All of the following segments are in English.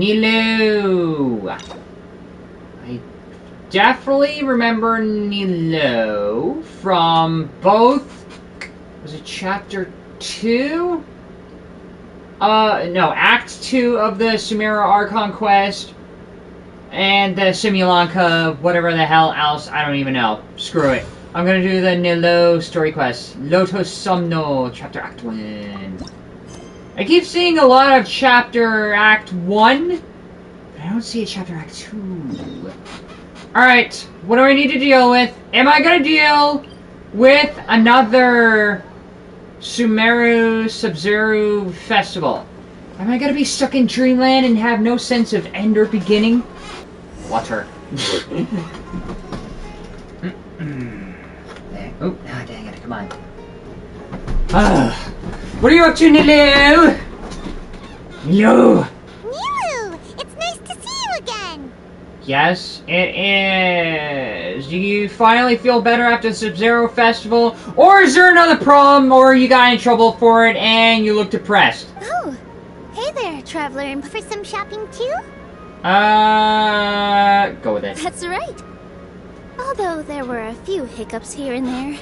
Nilou. I definitely remember Nilou from both. Was it chapter 2? No, Act 2 of the Sumeru Archon quest. And the Simulanka, whatever the hell else, I don't even know. Screw it. I'm gonna do the Nilou story quest. Lotus Somno, chapter Act 1. I keep seeing a lot of chapter Act 1, but I don't see a chapter Act 2. Alright, what do I need to deal with? Am I gonna deal with another Sumeru Sub-Zero festival? Am I gonna be stuck in Dreamland and have no sense of end or beginning? Water. There. Oh, ah, dang it, come on. What are you up to, Nilou? Nilou! Nilou! It's nice to see you again! Yes, it is. Do you finally feel better after the Sub-Zero Festival? Or is there another problem, or you got in trouble for it and you look depressed? Oh, hey there, traveler, and for some shopping too? Go with it. That's right. Although there were a few hiccups here and there,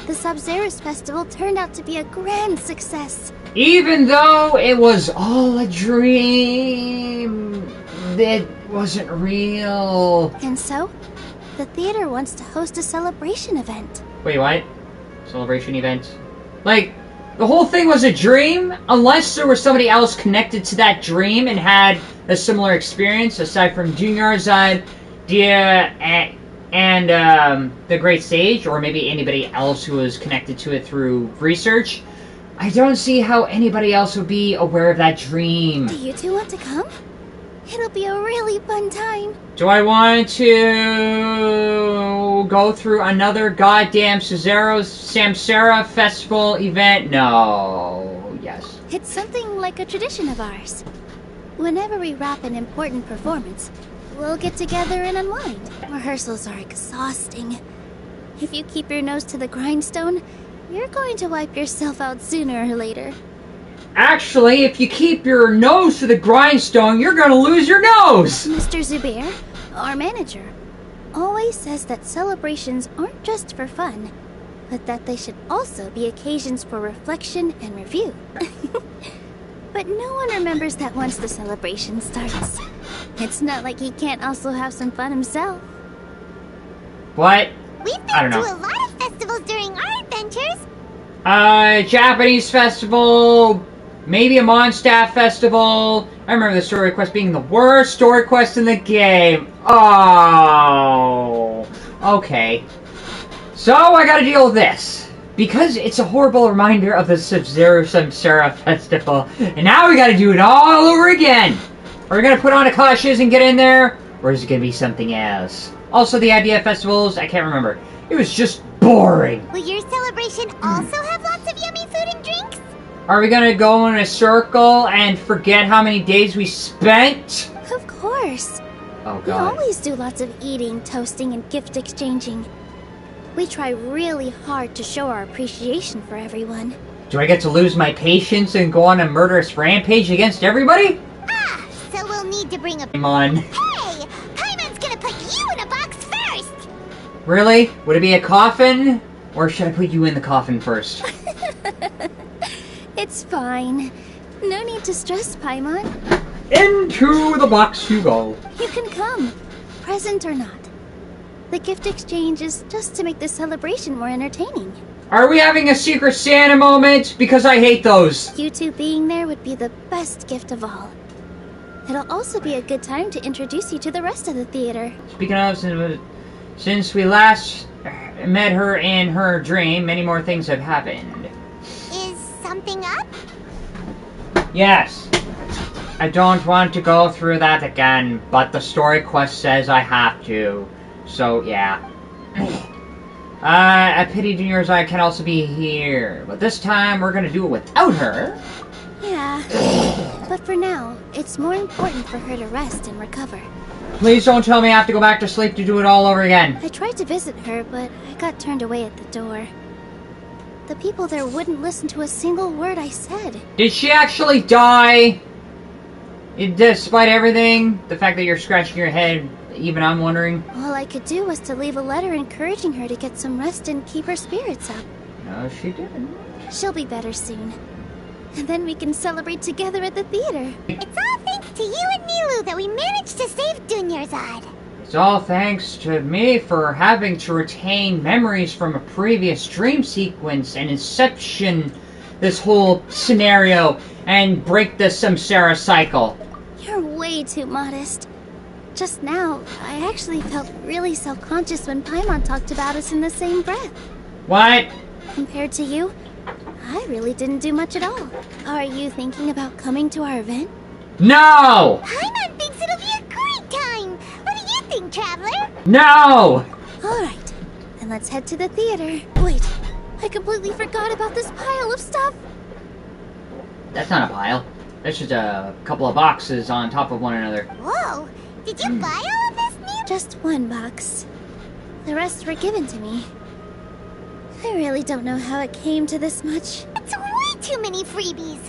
the Sub-Zero's festival turned out to be a grand success. Even though it was all a dream, it wasn't real. And so, the theater wants to host a celebration event. Wait, what? Celebration event? Like, the whole thing was a dream? Unless there was somebody else connected to that dream and had a similar experience, aside from Junior Zad, Dia, and the Great Sage, or maybe anybody else who was connected to it through research. I don't see how anybody else would be aware of that dream. Do you two want to come? It'll be a really fun time. Do I want to go through another goddamn Samsara festival event? No. Yes. It's something like a tradition of ours. Whenever we wrap an important performance, we'll get together and unwind. Rehearsals are exhausting. If you keep your nose to the grindstone, you're going to wipe yourself out sooner or later. Actually, if you keep your nose to the grindstone, you're gonna lose your nose! Mr. Zubair, our manager, always says that celebrations aren't just for fun, but that they should also be occasions for reflection and review. But no one remembers that once the celebration starts. It's not like he can't also have some fun himself. What? We've been to a lot of festivals during our adventures. Japanese festival, maybe a Mondstadt festival. I remember the story quest being the worst story quest in the game. Oh, okay. So I gotta deal with this. Because it's a horrible reminder of the Sub-Zero Samsara festival. And now we gotta do it all over again. Are we gonna put on the clashes and get in there? Or is it gonna be something else? Also, the idea of festivals, I can't remember. It was just boring. Will your celebration also have lots of yummy food and drinks? Are we gonna go in a circle and forget how many days we spent? Of course. Oh, We God. always do lots of eating, toasting, and gift exchanging. We try really hard to show our appreciation for everyone. Do I get to lose my patience and go on a murderous rampage against everybody? Ah, so we'll need to bring a... Come on. Hey! Paimon's gonna put you in a box first! Really? Would it be a coffin? Or should I put you in the coffin first? It's fine. No need to stress, Paimon. Into the box you go. You can come, present or not. The gift exchange is just to make the celebration more entertaining. Are we having a Secret Santa moment? Because I hate those. You two being there would be the best gift of all. It'll also be a good time to introduce you to the rest of the theater. Speaking of, since we last met her in her dream, many more things have happened. Is something up? Yes. I don't want to go through that again, but the story quest says I have to. So, yeah. I pity Junior's I can also be here, but this time we're gonna do it without her. Yeah, but for now, it's more important for her to rest and recover. Please don't tell me I have to go back to sleep to do it all over again. I tried to visit her, but I got turned away at the door. The people there wouldn't listen to a single word I said. Did she actually die? Despite everything, the fact that you're scratching your head, even I'm wondering. All I could do was to leave a letter encouraging her to get some rest and keep her spirits up. No, she didn't. She'll be better soon. And then we can celebrate together at the theater. It's all thanks to you and Nilou that we managed to save Dunyarzad. It's all thanks to me for having to retain memories from a previous dream sequence and inception this whole scenario and break the samsara cycle. You're way too modest. Just now, I actually felt really self-conscious when Paimon talked about us in the same breath. What? Compared to you, I really didn't do much at all. Are you thinking about coming to our event? No! Paimon thinks it'll be a great time. What do you think, Traveler? No! Alright, then let's head to the theater. Wait, I completely forgot about this pile of stuff. That's not a pile. That's just a couple of boxes on top of one another. Whoa, did you buy all of this, Nilou? Just one box. The rest were given to me. I really don't know how it came to this much. It's way too many freebies.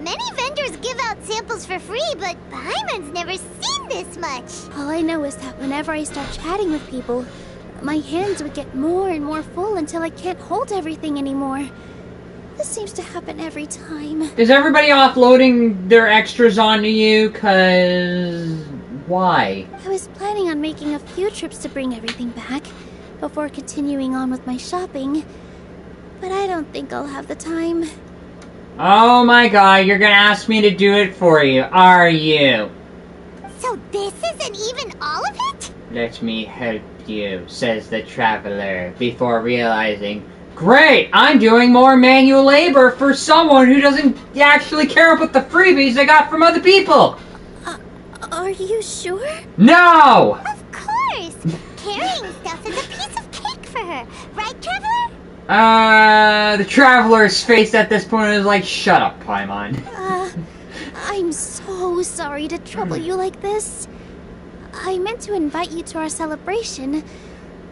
Many vendors give out samples for free, but Paimon's never seen this much. All I know is that whenever I start chatting with people, my hands would get more and more full until I can't hold everything anymore. This seems to happen every time. Is everybody offloading their extras onto you? 'Cause why? I was planning on making a few trips to bring everything back before continuing on with my shopping, but I don't think I'll have the time. Oh my god, you're gonna ask me to do it for you, are you? So this isn't even all of it? Let me help you, says the traveler, before realizing, great, I'm doing more manual labor for someone who doesn't actually care about the freebies I got from other people. Are you sure? No! Of course! Carrying stuff is a piece of cake for her, right, Traveler? The traveler's face at this point is like, shut up, Paimon. I'm so sorry to trouble you like this. I meant to invite you to our celebration,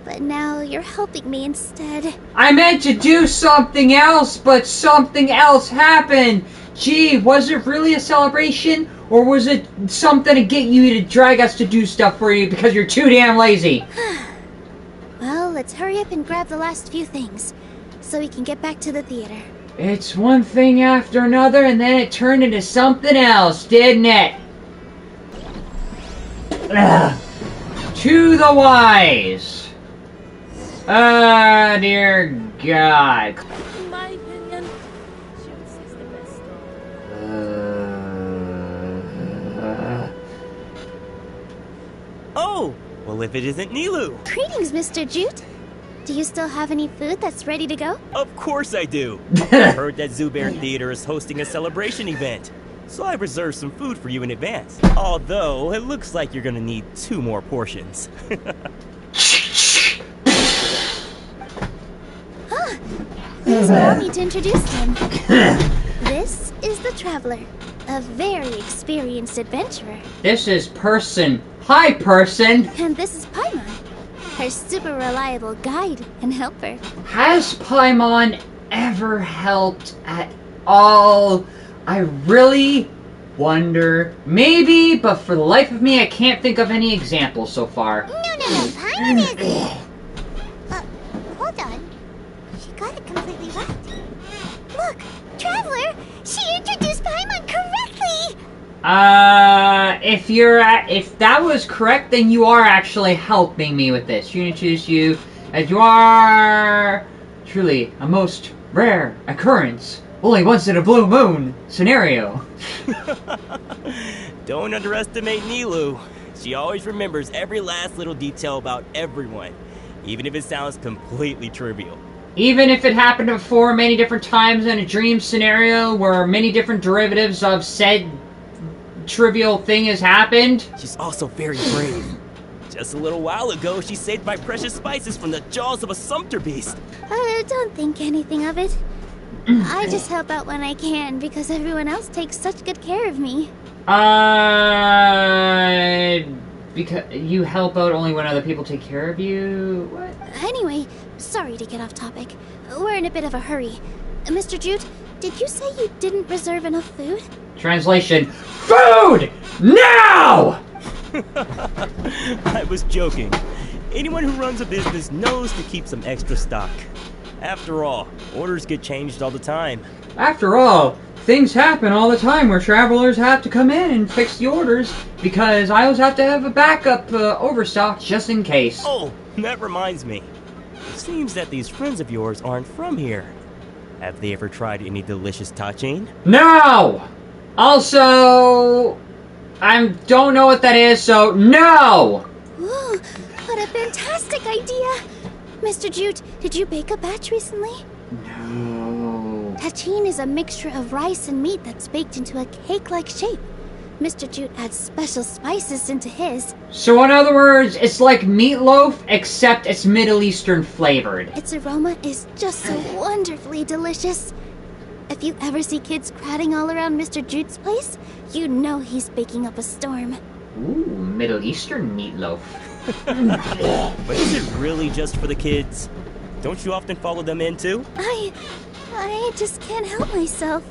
but now you're helping me instead. I meant to do something else, but something else happened. Gee, was it really a celebration? Or was it something to get you to drag us to do stuff for you because you're too damn lazy? Well, let's hurry up and grab the last few things, so we can get back to the theater. It's one thing after another, and then it turned into something else, didn't it? Ugh. To the wise. Ah, dear God. In my opinion, Jun's the best. Oh! Well, if it isn't Nilou! Greetings, Mr. Jute. Do you still have any food that's ready to go? Of course I do! I heard that Zubair Theater is hosting a celebration event, so I reserved some food for you in advance. Although, it looks like you're gonna need 2 more portions. Please allow me to introduce him. This is the Traveler, a very experienced adventurer. This is Person. Hi, Person. And this is Paimon, her super reliable guide and helper. Has Paimon ever helped at all? I really wonder. Maybe, but for the life of me, I can't think of any examples so far. No, Paimon is... hold on. She got it completely right. Look, Traveler, she introduced Paimon correctly! If that was correct, then you are actually helping me with this. You introduce you as you are truly a most rare occurrence. Only once in a blue moon scenario. Don't underestimate Nilou. She always remembers every last little detail about everyone, even if it sounds completely trivial. Even if it happened before many different times in a dream scenario where many different derivatives of said trivial thing has happened. She's also very brave. Just a little while ago, she saved my precious spices from the jaws of a sumpter beast. Don't think anything of it. I just help out when I can because everyone else takes such good care of me. Because you help out only when other people take care of you? What? Anyway, sorry to get off topic. We're in a bit of a hurry. Mr. Jute, did you say you didn't reserve enough food? Translation. food! Now! I was joking. Anyone who runs a business knows to keep some extra stock. After all, orders get changed all the time. After all, things happen all the time where travelers have to come in and fix the orders because I always have to have a backup overstock just in case. Oh, that reminds me. It seems that these friends of yours aren't from here. Have they ever tried any delicious tachin? No! Also, I don't know what that is, so no! Ooh, what a fantastic idea! Mr. Jute, did you bake a batch recently? No. Tachin is a mixture of rice and meat that's baked into a cake-like shape. Mr. Jute adds special spices into his. So in other words, it's like meatloaf, except it's Middle Eastern flavored. Its aroma is just so wonderfully delicious. If you ever see kids crowding all around Mr. Jute's place, you know he's baking up a storm. Ooh, Middle Eastern meatloaf. But is it really just for the kids? Don't you often follow them in too? I just can't help myself.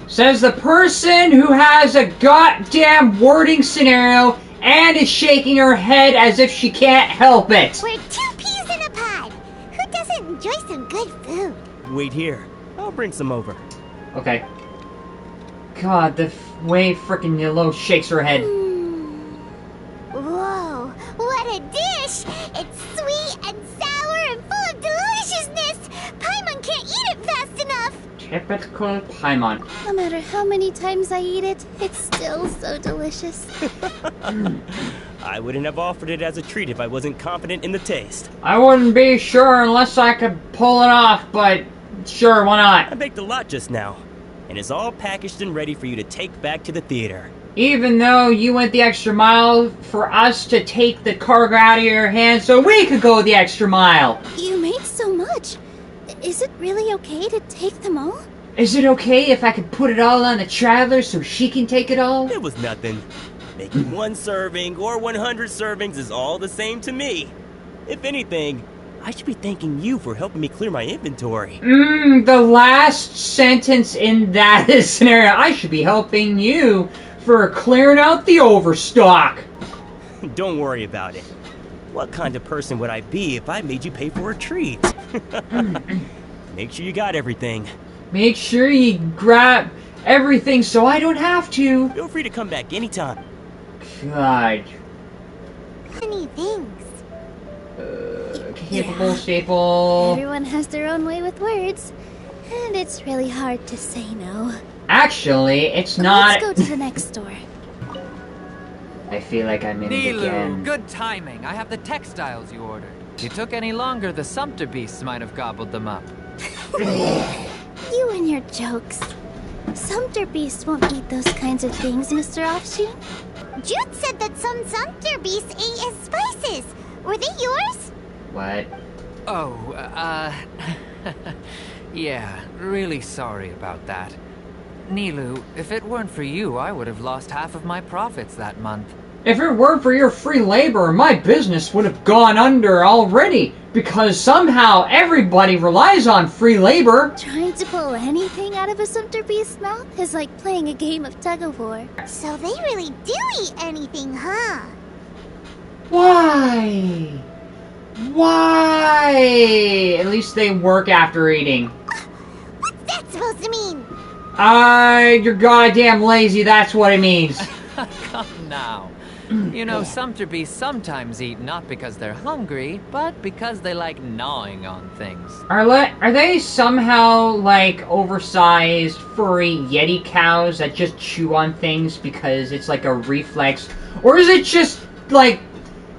Says the person who has a goddamn wording scenario and is shaking her head as if she can't help it. We're 2 peas in a pod. Who doesn't enjoy some good food? Wait here. I'll bring some over. Okay. God, the way frickin' Nilou shakes her head. Whoa, what a dish! It's sweet and sour and full of deliciousness! Paimon can't eat it fast enough! Typical Paimon. No matter how many times I eat it, it's still so delicious. I wouldn't have offered it as a treat if I wasn't confident in the taste. I wouldn't be sure unless I could pull it off, but sure, why I not? baked a lot just now, and it's all packaged and ready for you to take back to the theater. Even though you went the extra mile for us to take the cargo out of your hands so we could go the extra mile. You made so much. Is it really okay to take them all? Is it okay if I could put it all on the traveler so she can take it all? It was nothing. Making 1 serving or 100 servings is all the same to me. If anything, I should be thanking you for helping me clear my inventory. The last sentence in that scenario. I should be helping you for clearing out the overstock. Don't worry about it. What kind of person would I be if I made you pay for a treat? Make sure you got everything. Make sure you grab everything so I don't have to. Feel free to come back anytime. God. Funny things. Capable, staple. Everyone has their own way with words, and it's really hard to say no. Actually, it's not. Let's go to the next door. I feel like I'm in it Nilou, again. good timing. I have the textiles you ordered. If you took any longer, the sumpter beasts might have gobbled them up. You and your jokes. Sumpter beasts won't eat those kinds of things, Mr. Offshoot. Jude said that some sumpter beasts ate his spices. Were they yours? What? Oh, yeah, really sorry about that. Nilou, if it weren't for you, I would have lost half of my profits that month. If it weren't for your free labor, my business would have gone under already, because somehow everybody relies on free labor. Trying to pull anything out of a sumpter beast's mouth is like playing a game of tug-of-war. So they really do eat anything, huh? Why? Why? At least they work after eating. What's that supposed to mean? You're goddamn lazy, that's what it means. Come now. You know, sumpter beasts sometimes eat not because they're hungry, but because they like gnawing on things. Are they somehow like oversized, furry Yeti cows that just chew on things because it's like a reflex? Or is it just like,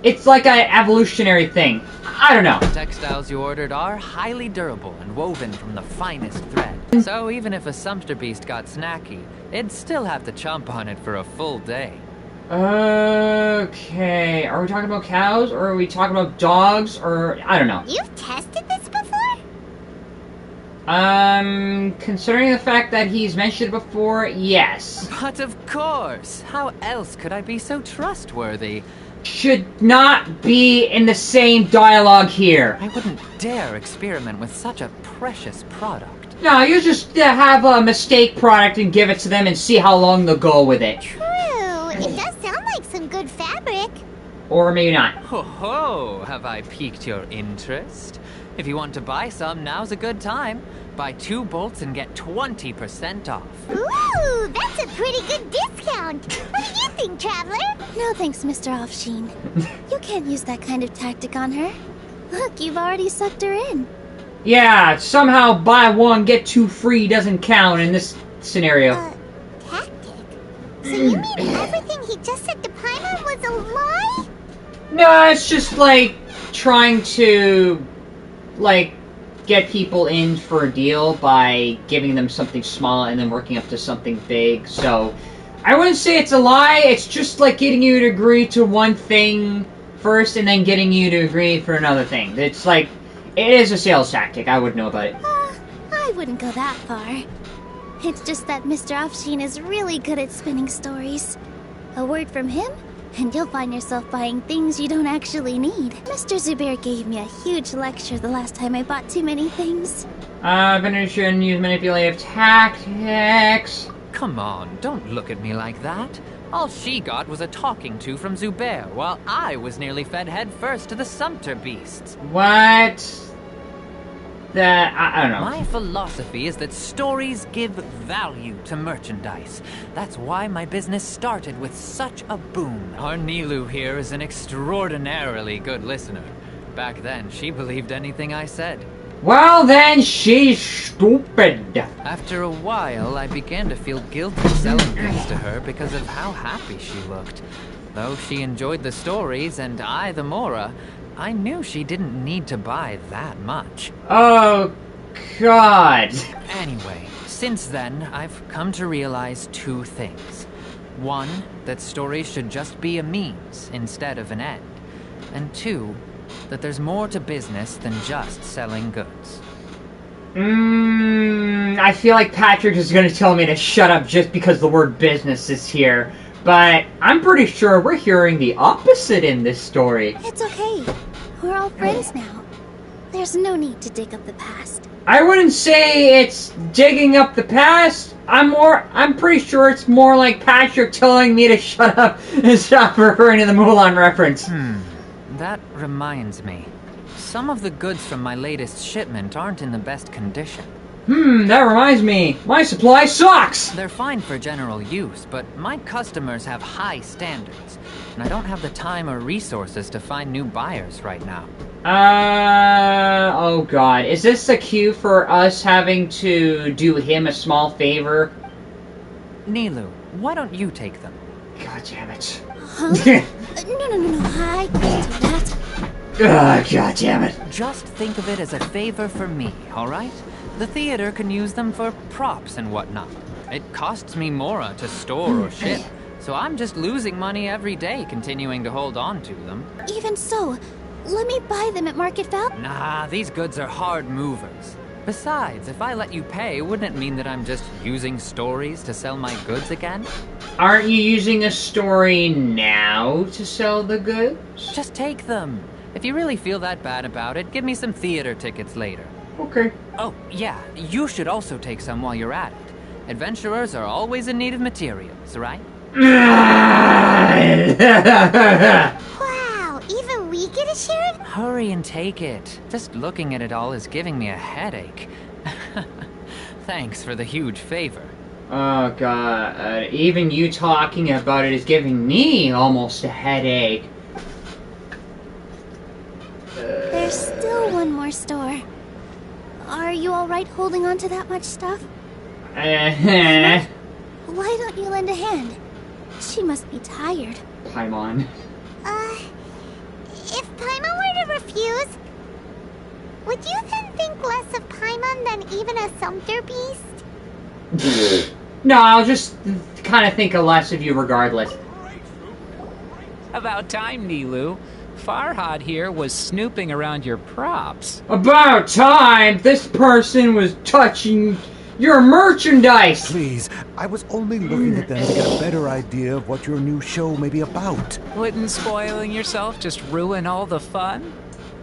it's like an evolutionary thing? I don't know. The textiles you ordered are highly durable and woven from the finest thread. So even if a sumpter beast got snacky, it'd still have to chomp on it for a full day. Okay, are we talking about cows, or are we talking about dogs, or I don't know. You've tested this before? Considering the fact that he's mentioned it before, yes. But of course! How else could I be so trustworthy? Should not be in the same dialogue here. I wouldn't dare experiment with such a precious product. No, you just have a mistake product and give it to them and see how long they'll go with it. True. It does sound like some good fabric. Or maybe not. Ho ho! Have I piqued your interest? If you want to buy some, now's a good time. Buy 2 bolts and get 20% off. Ooh, that's a pretty good discount. What do you think, Traveler? No thanks, Mr. Offsheen. You can't use that kind of tactic on her. Look, you've already sucked her in. Yeah, somehow buy 1, get 2 free doesn't count in this scenario. Tactic? So you mean everything he just said to Paimon was a lie? No, it's just like trying to like get people in for a deal by giving them something small and then working up to something big. So I wouldn't say it's a lie, it's just like getting you to agree to one thing first and then getting you to agree for another thing. It's like, it is a sales tactic, I would know about it. I wouldn't go that far. It's just that Mr. Offsheen is really good at spinning stories. A word from him, and you'll find yourself buying things you don't actually need. Mr. Zubair gave me a huge lecture the last time I bought too many things. Vendors shouldn't use manipulative tactics. Come on, don't look at me like that. All she got was a talking to from Zubair, while I was nearly fed head first to the Sumpter beasts. What? I don't know. My philosophy is that stories give value to merchandise. That's why my business started with such a boom. Our Nilou here is an extraordinarily good listener. Back then, she believed anything I said. Well then, she's stupid. After a while, I began to feel guilty selling things to her because of how happy she looked. Though she enjoyed the stories and I the Mora, I knew she didn't need to buy that much. Oh, God. Anyway, since then, I've come to realize 2 things. 1, that stories should just be a means instead of an end. And 2, that there's more to business than just selling goods. I feel like Patrick is going to tell me to shut up just because the word business is here. But I'm pretty sure we're hearing the opposite in this story. It's okay. We're all friends now. There's no need to dig up the past. I wouldn't say it's digging up the past. I'm pretty sure it's more like Patrick telling me to shut up and stop referring to the Mulan reference. That reminds me. Some of the goods from my latest shipment aren't in the best condition. That reminds me. My supply sucks! They're fine for general use, but my customers have high standards, and I don't have the time or resources to find new buyers right now. Oh God. Is this the cue for us having to do him a small favor? Nilou, why don't you take them? God damn it. Huh? No, I can't do that. God damn it. Just think of it as a favor for me, alright? The theater can use them for props and whatnot. It costs me Mora to store or ship, so I'm just losing money every day continuing to hold on to them. Even so, let me buy them at market value. Nah, these goods are hard movers. Besides, if I let you pay, wouldn't it mean that I'm just using stories to sell my goods again? Aren't you using a story now to sell the goods? Just take them. If you really feel that bad about it, give me some theater tickets later. Okay. Oh, yeah, you should also take some while you're at it. Adventurers are always in need of materials, right? Wow, even we get a share? Hurry and take it. Just looking at it all is giving me a headache. Thanks for the huge favor. Oh God, even you talking about it is giving me almost a headache. There's still one more store. Are you alright holding on to that much stuff? Why don't you lend a hand? She must be tired. Paimon. If Paimon were to refuse, would you then think less of Paimon than even a Sumpter beast? No, I'll just kind of think less of you regardless. About time, Nilou. Farhad here was snooping around your props. About time! This person was touching your merchandise! Please, I was only looking at them to get a better idea of what your new show may be about. Wouldn't spoiling yourself just ruin all the fun?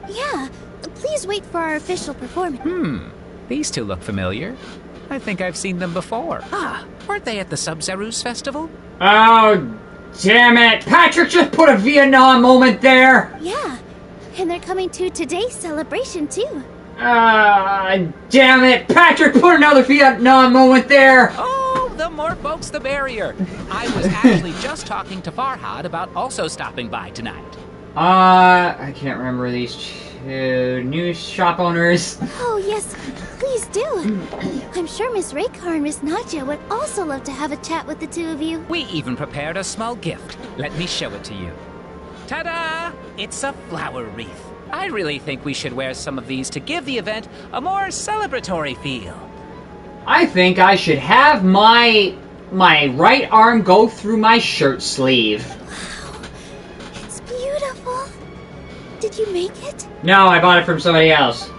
Yeah, please wait for our official performance. These two look familiar. I think I've seen them before. Ah, weren't they at the Sub-Zerus festival? Oh, damn it! Patrick just put a Vietnam moment there! Yeah, and they're coming to today's celebration too. Damn it! Patrick put another Vietnam moment there! Oh, the more folks, the merrier. I was actually just talking to Farhad about also stopping by tonight. I can't remember these two new shop owners. Oh yes, please do. I'm sure Miss Raykar and Miss Nadja would also love to have a chat with the two of you. We even prepared a small gift. Let me show it to you. Ta-da! It's a flower wreath. I really think we should wear some of these to give the event a more celebratory feel. I think I should have my right arm go through my shirt sleeve. Wow, it's beautiful. Did you make it? No, I bought it from somebody else.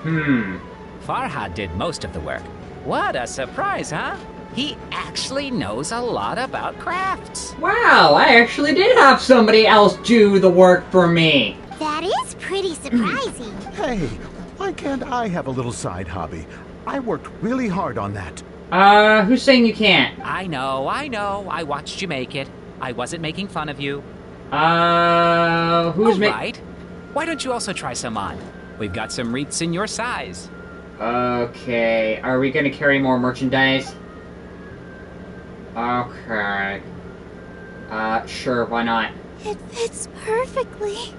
Farhad did most of the work. What a surprise, huh? He actually knows a lot about crafts. Wow, I actually did have somebody else do the work for me. That is pretty surprising. Hey, why can't I have a little side hobby? I worked really hard on that. Who's saying you can't? I know. I watched you make it. I wasn't making fun of you. Who's right. Why don't you also try some on? We've got some wreaths in your size. Okay, are we gonna carry more merchandise? Okay. Sure, why not? It fits perfectly.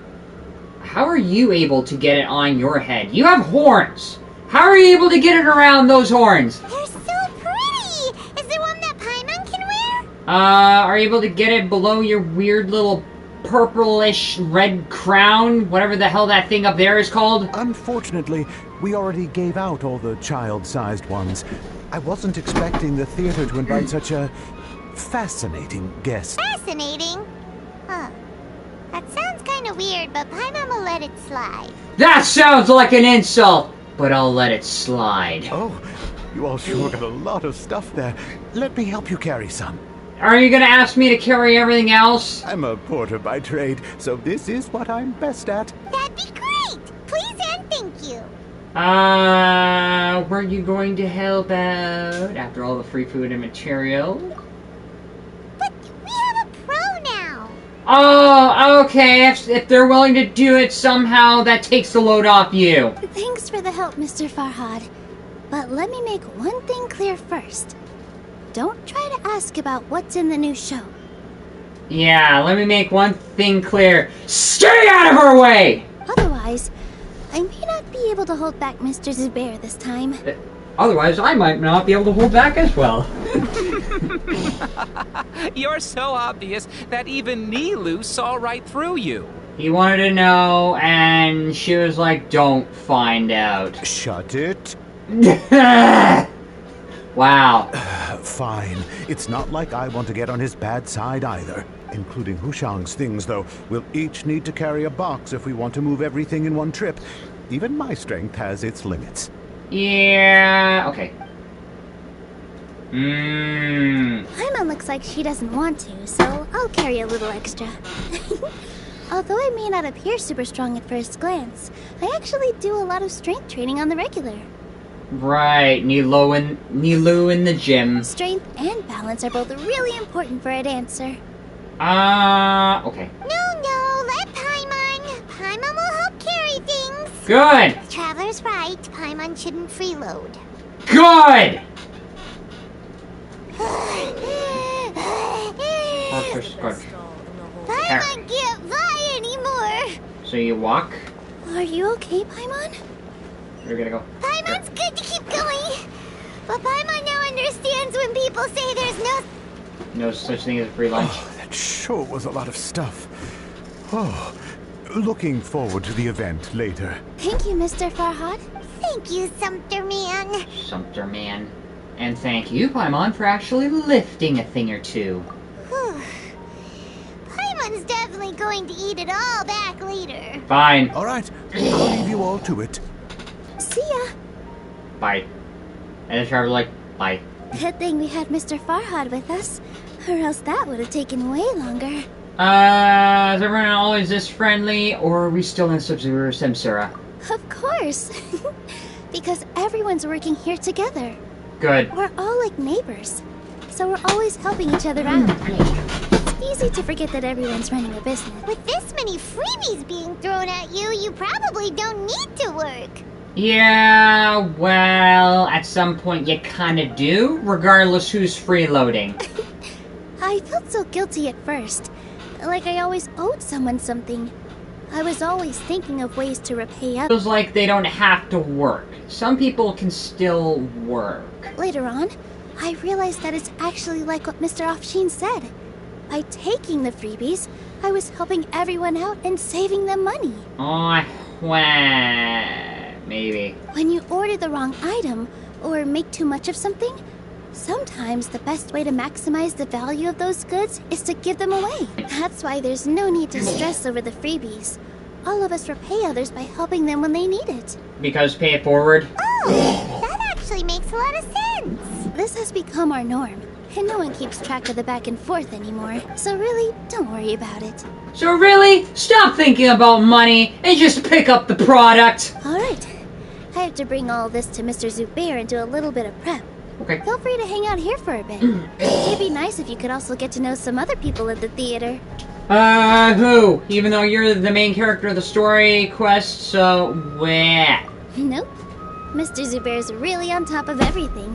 How are you able to get it on your head? You have horns! How are you able to get it around those horns? They're so pretty! Is there one that Paimon can wear? Are you able to get it below your weird little purplish red crown? Whatever the hell that thing up there is called? Unfortunately, we already gave out all the child-sized ones. I wasn't expecting the theater to invite such a fascinating guest. Fascinating? Huh. That sounds kind of weird, but Paimon will let it slide. That sounds like an insult, but I'll let it slide. Oh, you all sure got a lot of stuff there. Let me help you carry some. Are you gonna ask me to carry everything else? I'm a porter by trade, so this is what I'm best at. That'd be great! Please and thank you. Were you going to help out after all the free food and material? But we have a pro now. Oh, okay. If they're willing to do it somehow, that takes the load off you. Thanks for the help, Mr. Farhad. But let me make one thing clear first. Don't try to ask about what's in the new show. Yeah, let me make one thing clear. Stay out of her way! Otherwise, I may not be able to hold back Mr. Zubair this time. Otherwise, I might not be able to hold back as well. You're so obvious that even Nilou saw right through you. He wanted to know, and she was like, don't find out. Shut it. Wow. Fine. It's not like I want to get on his bad side either. Including Hushang's things, though. We'll each need to carry a box if we want to move everything in one trip. Even my strength has its limits. Yeah, okay. Paimon looks like she doesn't want to, so I'll carry a little extra. Although I may not appear super strong at first glance, I actually do a lot of strength training on the regular. Right, Nilou in the gym. Strength and balance are both really important for a dancer. Okay. No, let Paimon. Paimon will help carry things. Good! The Traveler's right. Paimon shouldn't freeload. Good! Paimon can't fly anymore. So you walk? Are you okay, Paimon? We're gonna go. Paimon's good to keep going. But Paimon now understands when people say there's No such thing as a free lunch. Oh, that sure was a lot of stuff. Oh, looking forward to the event later. Thank you, Mr. Farhad. Thank you, Sumpter Man. Sumpter Man. And thank you, Paimon, for actually lifting a thing or two. Whew. Paimon's definitely going to eat it all back later. Fine. All right, I'll leave you all to it. See ya. Bye. And the traveler like, bye. Good thing we had Mr. Farhad with us, or else that would have taken way longer. Is everyone always this friendly, or are we still in Sub-Zero Samsara? Of course. Because everyone's working here together. Good. We're all like neighbors. So we're always helping each other out. It's easy to forget that everyone's running a business. With this many freebies being thrown at you, you probably don't need to work. Yeah, well, at some point you kinda do, regardless who's freeloading. I felt so guilty at first. Like I always owed someone something. I was always thinking of ways to repay others. Feels like they don't have to work. Some people can still work. Later on, I realized that it's actually like what Mr. Offsheen said. By taking the freebies, I was helping everyone out and saving them money. Oh, well, maybe. When you order the wrong item, or make too much of something, sometimes the best way to maximize the value of those goods is to give them away. That's why there's no need to stress over the freebies. All of us repay others by helping them when they need it. Because pay it forward? Oh, that actually makes a lot of sense. This has become our norm, and no one keeps track of the back and forth anymore. So really, don't worry about it. So really, stop thinking about money and just pick up the product. Alright, I have to bring all this to Mr. Zubair and do a little bit of prep. Okay. Feel free to hang out here for a bit. It'd be nice if you could also get to know some other people at the theater. Who? Even though you're the main character of the story quest, so where? Nope. Mr. Zubair's really on top of everything.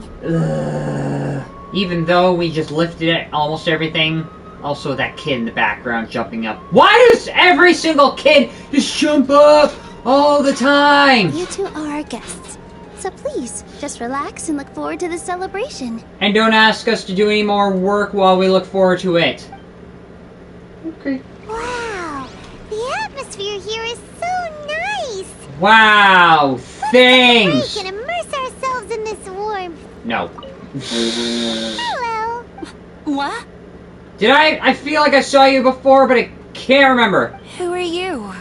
Even though we just lifted almost everything. Also, that kid in the background jumping up. Why does every single kid just jump up all the time? You two are our guests. So please, just relax and look forward to the celebration. And don't ask us to do any more work while we look forward to it. Okay. Wow, the atmosphere here is so nice. Wow, thanks! We can immerse ourselves in this warmth. No. Hello. What? Did I feel like I saw you before, but I can't remember. Who are you?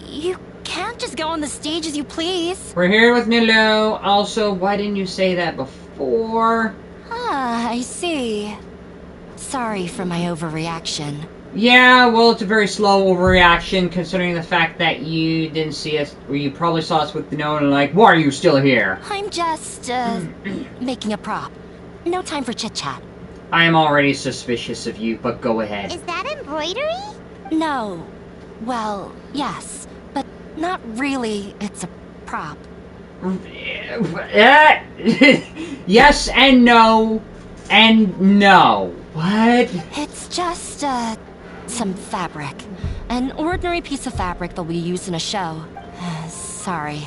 You can't just go on the stage as you please. We're here with Nilou. Also, why didn't you say that before? Ah, I see. Sorry for my overreaction. Yeah, well, it's a very slow overreaction considering the fact that you didn't see us, or you probably saw us with the note and like, why are you still here? I'm just, making a prop. No time for chit-chat. I am already suspicious of you, but go ahead. Is that embroidery? No. Well, yes. But not really. It's a prop. Yes and no. And no. What? It's just, some fabric. An ordinary piece of fabric that we use in a show. Sorry.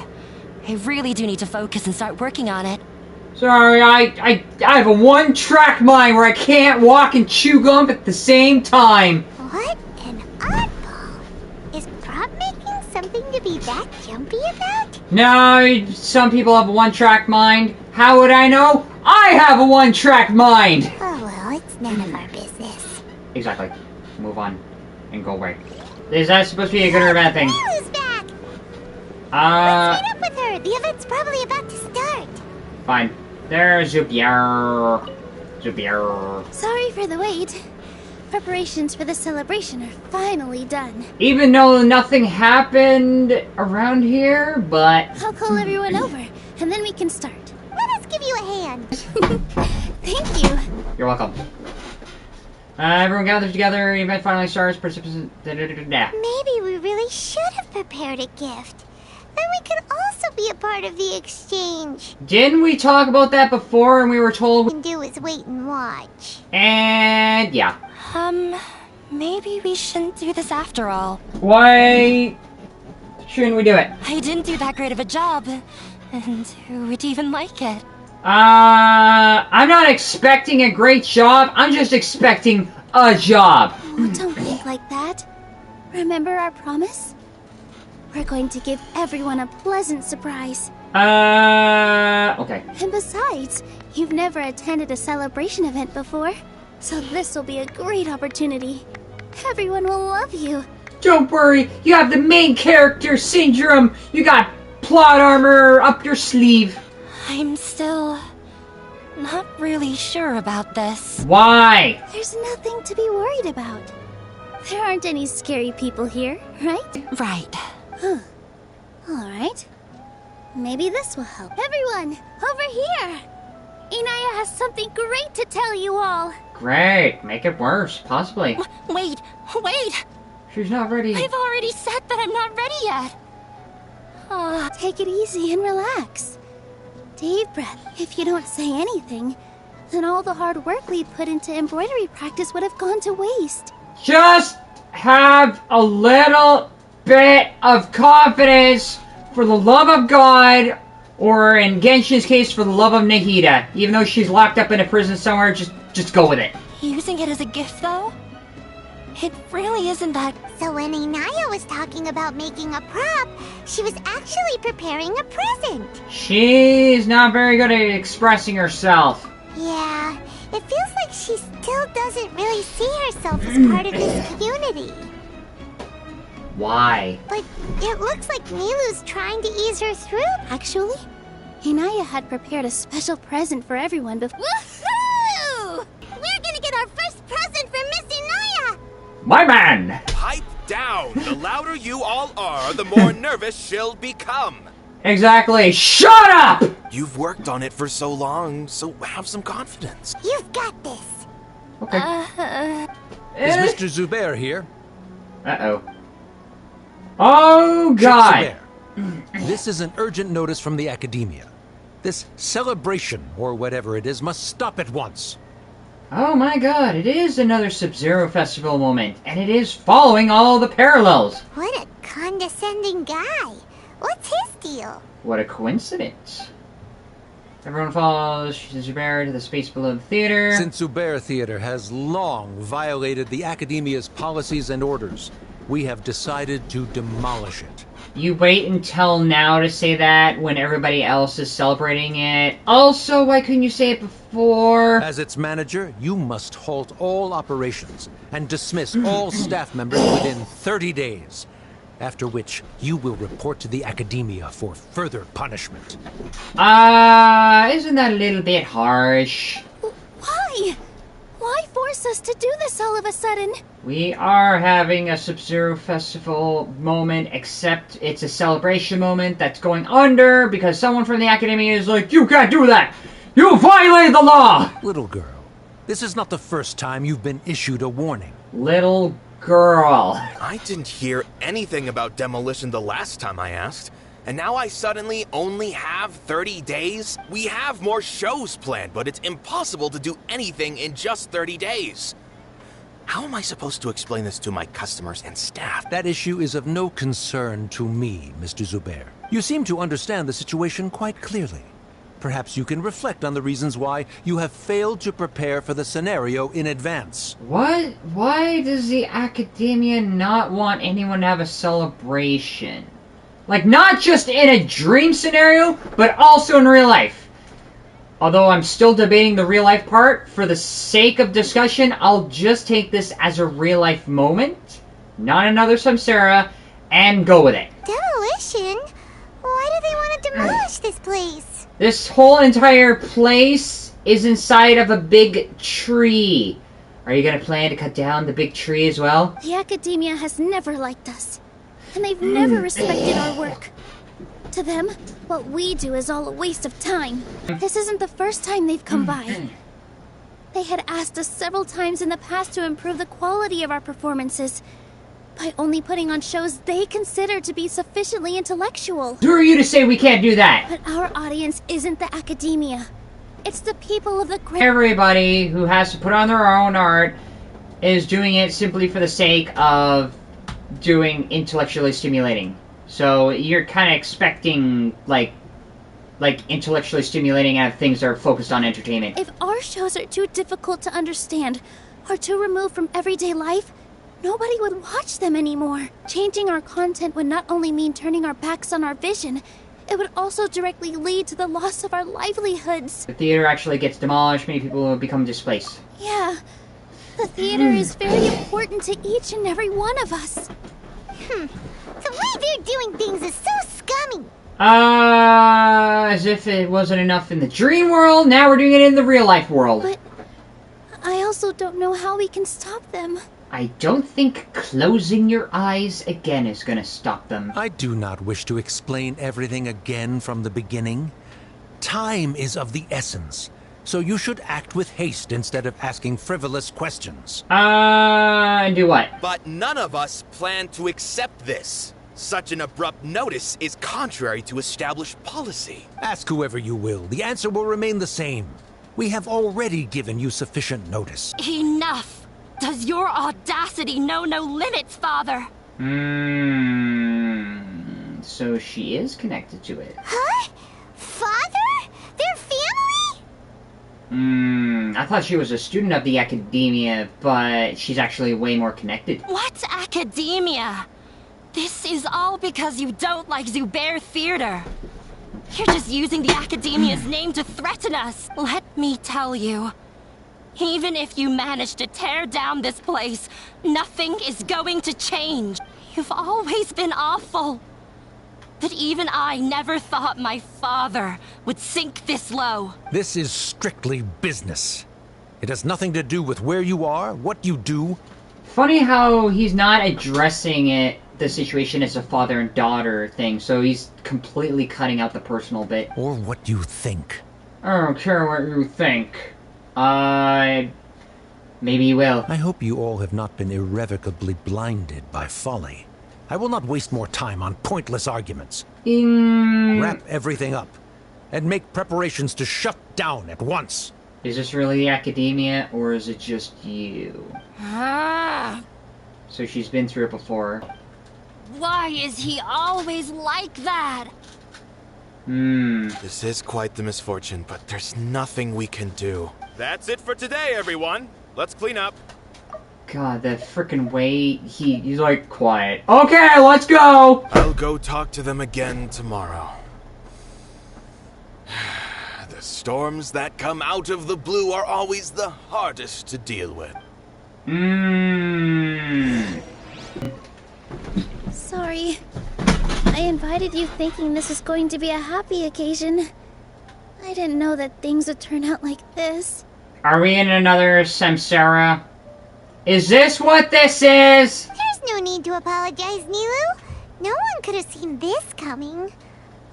I really do need to focus and start working on it. Sorry, I have a one-track mind where I can't walk and chew gum at the same time. What an oddball. Is prop making something to be that jumpy about? No, some people have a one-track mind. How would I know? I have a one-track mind! Oh well, it's none of our business. Exactly. Move on. And go away. Is that supposed to be a good or a bad thing? Nilou's back! Let's meet up with her. The event's probably about to start. Fine. There's Zubair. Zubair. Sorry for the wait. Preparations for the celebration are finally done. Even though nothing happened around here, but... I'll call everyone over, and then we can start. Let us give you a hand. Thank you. You're welcome. Everyone gathers together, event finally starts, participants... Maybe we really should have prepared a gift. Then we could also be a part of the exchange. Didn't we talk about that before and we were told... What we can do is wait and watch. And... yeah. Maybe we shouldn't do this after all. Why... shouldn't we do it? I didn't do that great of a job. And who would even like it? I'm not expecting a great job. I'm just expecting a job. Oh, don't think like that. Remember our promise? We're going to give everyone a pleasant surprise. Okay. And besides, you've never attended a celebration event before. So this will be a great opportunity. Everyone will love you. Don't worry, you have the main character syndrome. You got plot armor up your sleeve. I'm still not really sure about this. Why? There's nothing to be worried about. There aren't any scary people here, right? Right. Huh. Alright. Maybe this will help. Everyone, over here! Inaya has something great to tell you all. Great. Make it worse, possibly. Wait! She's not ready. I've already said that I'm not ready yet! Take it easy and relax. Deep breath. If you don't say anything, then all the hard work we put into embroidery practice would have gone to waste. Just have a little bit of confidence for the love of God, or in Genshin's case, for the love of Nahida. Even though she's locked up in a prison somewhere, just go with it. Using it as a gift, though? It really isn't that... So when Inaya was talking about making a prop, she was actually preparing a present. She's not very good at expressing herself. Yeah, it feels like she still doesn't really see herself as part of this community. Why? But it looks like Nilou's trying to ease her through. Actually, Inaya had prepared a special present for everyone before. Woohoo! We're gonna get our first present from Miss Inaya! My man! Pipe down! The louder you all are, the more nervous she'll become. Exactly. Shut up! You've worked on it for so long, so have some confidence. You've got this. Okay. Is Mr. Zubair here? Uh-oh. Oh, God! Zubair, this is an urgent notice from the Akademiya. This celebration, or whatever it is, must stop at once. Oh my God, it is another Sub-Zero Festival moment, and it is following all the parallels. What a condescending guy. What's his deal? What a coincidence. Everyone follows Zubair to the space below the theater. Since Zubair Theater has long violated the Akademiya's policies and orders, we have decided to demolish it. You wait until now to say that when everybody else is celebrating it. Also, why couldn't you say it before? As its manager, you must halt all operations and dismiss all staff members within 30 days. After which, you will report to the Akademiya for further punishment. Isn't that a little bit harsh? Why? Why force us to do this all of a sudden? We are having a Sub-Zero Festival moment, except it's a celebration moment that's going under because someone from the Akademiya is like, you can't do that! You violated the law! Little girl, this is not the first time you've been issued a warning. Little girl. I didn't hear anything about demolition the last time I asked. And now I suddenly only have 30 days? We have more shows planned, but it's impossible to do anything in just 30 days. How am I supposed to explain this to my customers and staff? That issue is of no concern to me, Mr. Zubair. You seem to understand the situation quite clearly. Perhaps you can reflect on the reasons why you have failed to prepare for the scenario in advance. What? Why does the Akademiya not want anyone to have a celebration? Like, not just in a dream scenario, but also in real life. Although I'm still debating the real life part, for the sake of discussion, I'll just take this as a real life moment, not another Samsara, and go with it. Demolition? Why do they want to demolish this place? This whole entire place is inside of a big tree. Are you gonna plan to cut down the big tree as well? The Akademiya has never liked us, and they've never respected our work. To them, what we do is all a waste of time. This isn't the first time they've come by. They had asked us several times in the past to improve the quality of our performances by only putting on shows they consider to be sufficiently intellectual. Who are you to say we can't do that? But our audience isn't the Akademiya. It's the people of the Everybody who has to put on their own art is doing it simply for the sake of doing intellectually stimulating. So you're kind of expecting, like intellectually stimulating out of things that are focused on entertainment. If our shows are too difficult to understand, or too removed from everyday life, nobody would watch them anymore. Changing our content would not only mean turning our backs on our vision, it would also directly lead to the loss of our livelihoods. The theater actually gets demolished, many people will become displaced. Yeah, the theater is very important to each and every one of us. The way they're doing things is so scummy. As if it wasn't enough in the dream world, now we're doing it in the real life world. But I also don't know how we can stop them. I don't think closing your eyes again is gonna stop them. I do not wish to explain everything again from the beginning. Time is of the essence, so you should act with haste instead of asking frivolous questions. Do what? But none of us plan to accept this. Such an abrupt notice is contrary to established policy. Ask whoever you will. The answer will remain the same. We have already given you sufficient notice. Enough! Does your audacity know no limits, Father? So she is connected to it. Huh? Father? Their family? I thought she was a student of the Akademiya, but she's actually way more connected. What Akademiya? This is all because you don't like Zubair Theater. You're just using the Akademiya's name to threaten us. Let me tell you, even if you manage to tear down this place, nothing is going to change. You've always been awful. But even I never thought my father would sink this low. This is strictly business. It has nothing to do with where you are, what you do. Funny how he's not addressing the situation as a father and daughter thing, so he's completely cutting out the personal bit. Or what you think. I don't care what you think. Maybe you will. I hope you all have not been irrevocably blinded by folly. I will not waste more time on pointless arguments. Wrap everything up, and make preparations to shut down at once. Is this really the Akademiya, or is it just you? So she's been through it before. Why is he always like that? This is quite the misfortune, but there's nothing we can do. That's it for today, everyone. Let's clean up. God, that frickin' way he's like, quiet. Okay, let's go! I'll go talk to them again tomorrow. The storms that come out of the blue are always the hardest to deal with. Sorry. I invited you thinking this was going to be a happy occasion. I didn't know that things would turn out like this. Are we in another samsara? Is this what this is? There's no need to apologize, Nilou. No one could have seen this coming.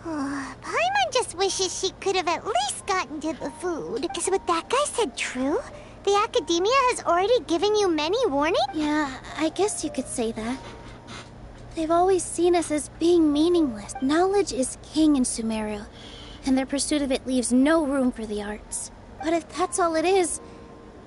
Oh, Paimon just wishes she could have at least gotten to the food. Is what that guy said true? The Akademiya has already given you many warnings? Yeah, I guess you could say that. They've always seen us as being meaningless. Knowledge is king in Sumeru, and their pursuit of it leaves no room for the arts. But if that's all it is,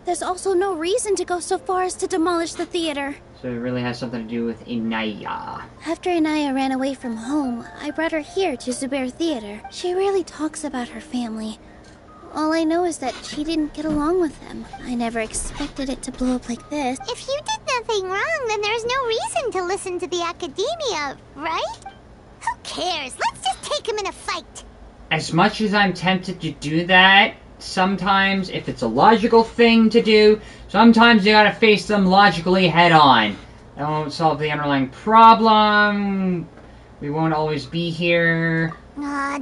there's also no reason to go so far as to demolish the theater. So it really has something to do with Inaya. After Inaya ran away from home, I brought her here to Zubair Theater. She rarely talks about her family. All I know is that she didn't get along with them. I never expected it to blow up like this. If you did nothing wrong, then there's no reason to listen to the Akademiya, right? Who cares? Let's just take him in a fight. As much as I'm tempted to do that, sometimes, if it's a logical thing to do, sometimes you gotta face them logically head-on. That won't solve the underlying problem. We won't always be here.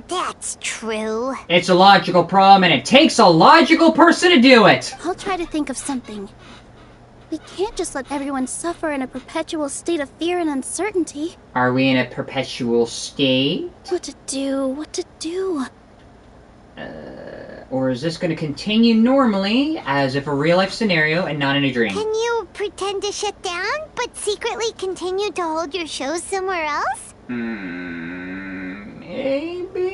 That's true. It's a logical problem, and it takes a logical person to do it! I'll try to think of something. We can't just let everyone suffer in a perpetual state of fear and uncertainty. Are we in a perpetual state? What to do? Or is this going to continue normally, as if a real-life scenario and not in a dream? Can you pretend to shut down, but secretly continue to hold your shows somewhere else? Maybe...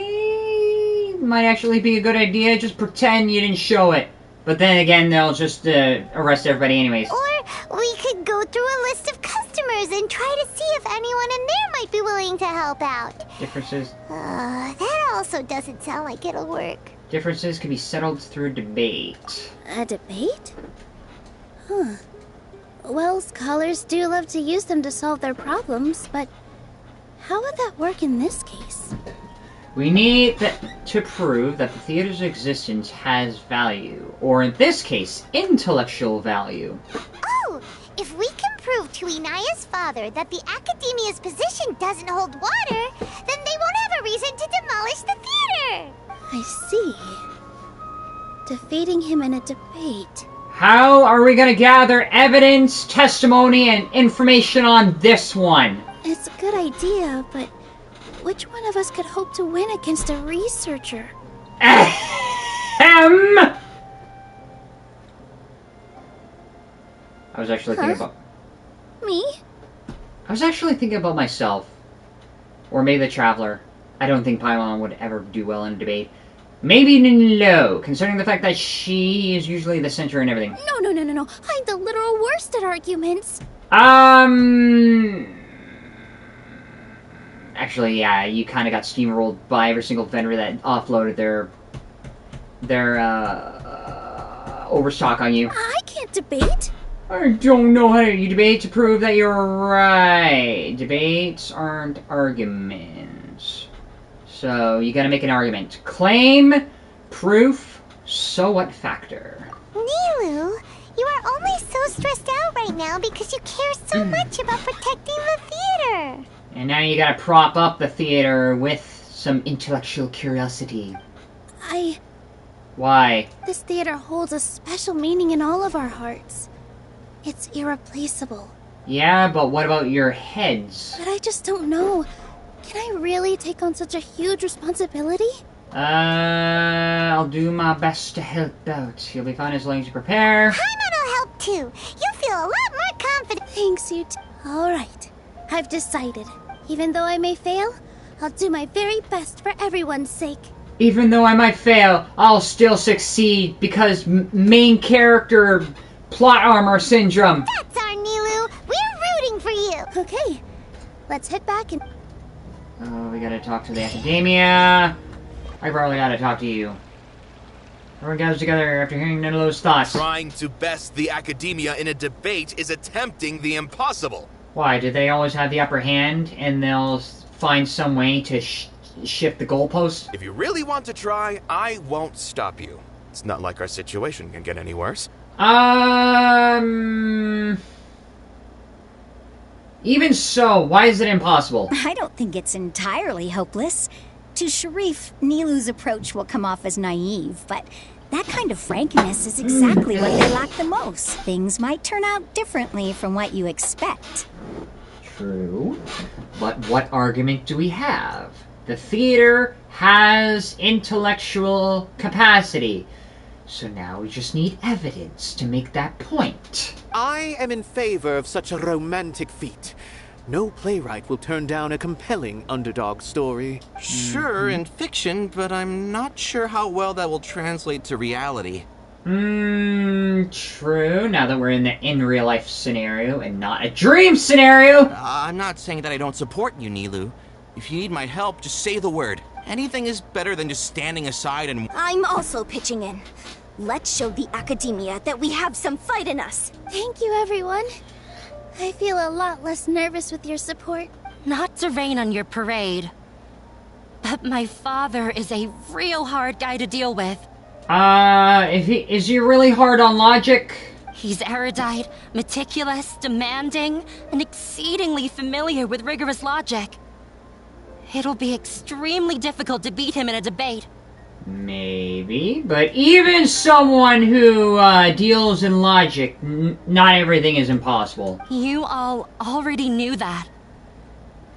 Might actually be a good idea. Just pretend you didn't show it. But then again, they'll just arrest everybody anyways. Or we could go through a list of customers and try to see if anyone in there might be willing to help out. Differences? That also doesn't sound like it'll work. Differences can be settled through debate. A debate? Huh. Well, scholars do love to use them to solve their problems, but how would that work in this case? We need to prove that the theater's existence has value, or in this case, intellectual value. Oh, if we can prove to Inaya's father that the Akademiya's position doesn't hold water, then they won't have a reason to demolish the theater! I see. Defeating him in a debate. How are we gonna gather evidence, testimony, and information on this one? It's a good idea, but which one of us could hope to win against a researcher? Ahem! I was actually thinking about... Me? I was actually thinking about myself. Or maybe the Traveler. I don't think Paimon would ever do well in a debate. Maybe Nilou, considering the fact that she is usually the center and everything. No. I'm the literal worst at arguments. Actually, yeah, you kind of got steamrolled by every single vendor that offloaded their overstock on you. I can't debate. I don't know how you debate to prove that you're right. Debates aren't arguments. So, you gotta make an argument. Claim, proof, so what factor? Nilou, you are only so stressed out right now because you care so much about protecting the theater. And now you gotta prop up the theater with some intellectual curiosity. Why? This theater holds a special meaning in all of our hearts. It's irreplaceable. Yeah, but what about your heads? But I just don't know. Can I really take on such a huge responsibility? I'll do my best to help out. You'll be fine as long as you prepare. Paimon will help too. You'll feel a lot more confident. Thanks, you Alright. I've decided. Even though I may fail, I'll do my very best for everyone's sake. Even though I might fail, I'll still succeed because main character plot armor syndrome. That's our Nilou. We're rooting for you. Okay. Let's head back and... Oh, we gotta talk to the Akademiya. I probably gotta talk to you. Everyone gathers together after hearing Nilou's thoughts. Trying to best the Akademiya in a debate is attempting the impossible. Why? Do they always have the upper hand and they'll find some way to shift the goalposts? If you really want to try, I won't stop you. It's not like our situation can get any worse. Even so, why is it impossible? I don't think it's entirely hopeless. To Sharif, Nilou's approach will come off as naive, but that kind of frankness is exactly what they lack the most. Things might turn out differently from what you expect. True. But what argument do we have? The theater has intellectual capacity. So now we just need evidence to make that point. I am in favor of such a romantic feat. No playwright will turn down a compelling underdog story. Sure, in fiction, but I'm not sure how well that will translate to reality. True. Now that we're in real life scenario and not a dream scenario. I'm not saying that I don't support you, Nilou. If you need my help, just say the word. Anything is better than just standing aside and... I'm also pitching in. Let's show the Akademiya that we have some fight in us. Thank you, everyone. I feel a lot less nervous with your support. Not to rain on your parade, but my father is a real hard guy to deal with. Is he really hard on logic? He's erudite, meticulous, demanding, and exceedingly familiar with rigorous logic. It'll be extremely difficult to beat him in a debate. Maybe, but even someone who deals in logic, not everything is impossible. You all already knew that.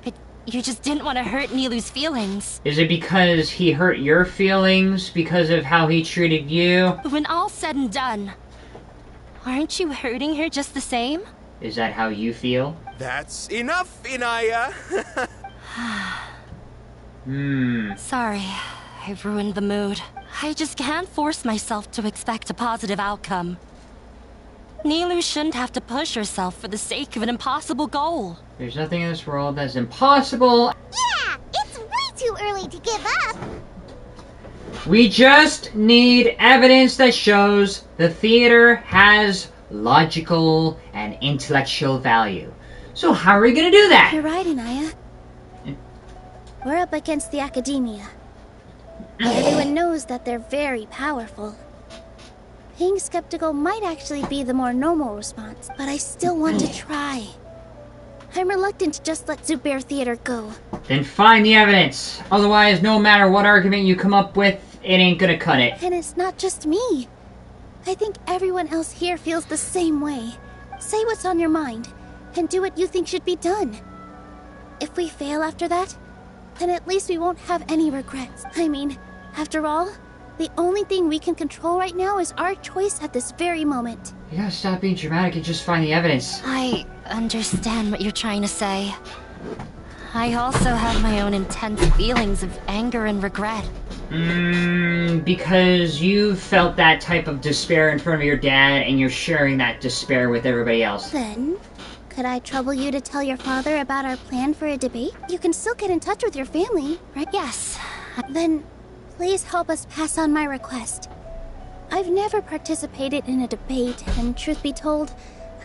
But you just didn't want to hurt Nilou's feelings. Is it because he hurt your feelings because of how he treated you? When all's said and done, aren't you hurting her just the same? Is that how you feel? That's enough, Inaya. Sorry, I ruined the mood. I just can't force myself to expect a positive outcome. Nilou shouldn't have to push herself for the sake of an impossible goal. There's nothing in this world that's impossible. Yeah, it's way too early to give up. We just need evidence that shows the theater has logical and intellectual value. So how are we gonna do that? You're right, Inaya. We're up against the Akademiya. Everyone knows that they're very powerful. Being skeptical might actually be the more normal response, but I still want to try. I'm reluctant to just let Zubair Theater go. Then find the evidence. Otherwise, no matter what argument you come up with, it ain't gonna cut it. And it's not just me. I think everyone else here feels the same way. Say what's on your mind, and do what you think should be done. If we fail after that, then at least we won't have any regrets. I mean, after all, the only thing we can control right now is our choice at this very moment. You gotta stop being dramatic and just find the evidence. I understand what you're trying to say. I also have my own intense feelings of anger and regret. Because you felt that type of despair in front of your dad, and you're sharing that despair with everybody else. Then, could I trouble you to tell your father about our plan for a debate? You can still get in touch with your family, right? Yes. Then, please help us pass on my request. I've never participated in a debate, and truth be told,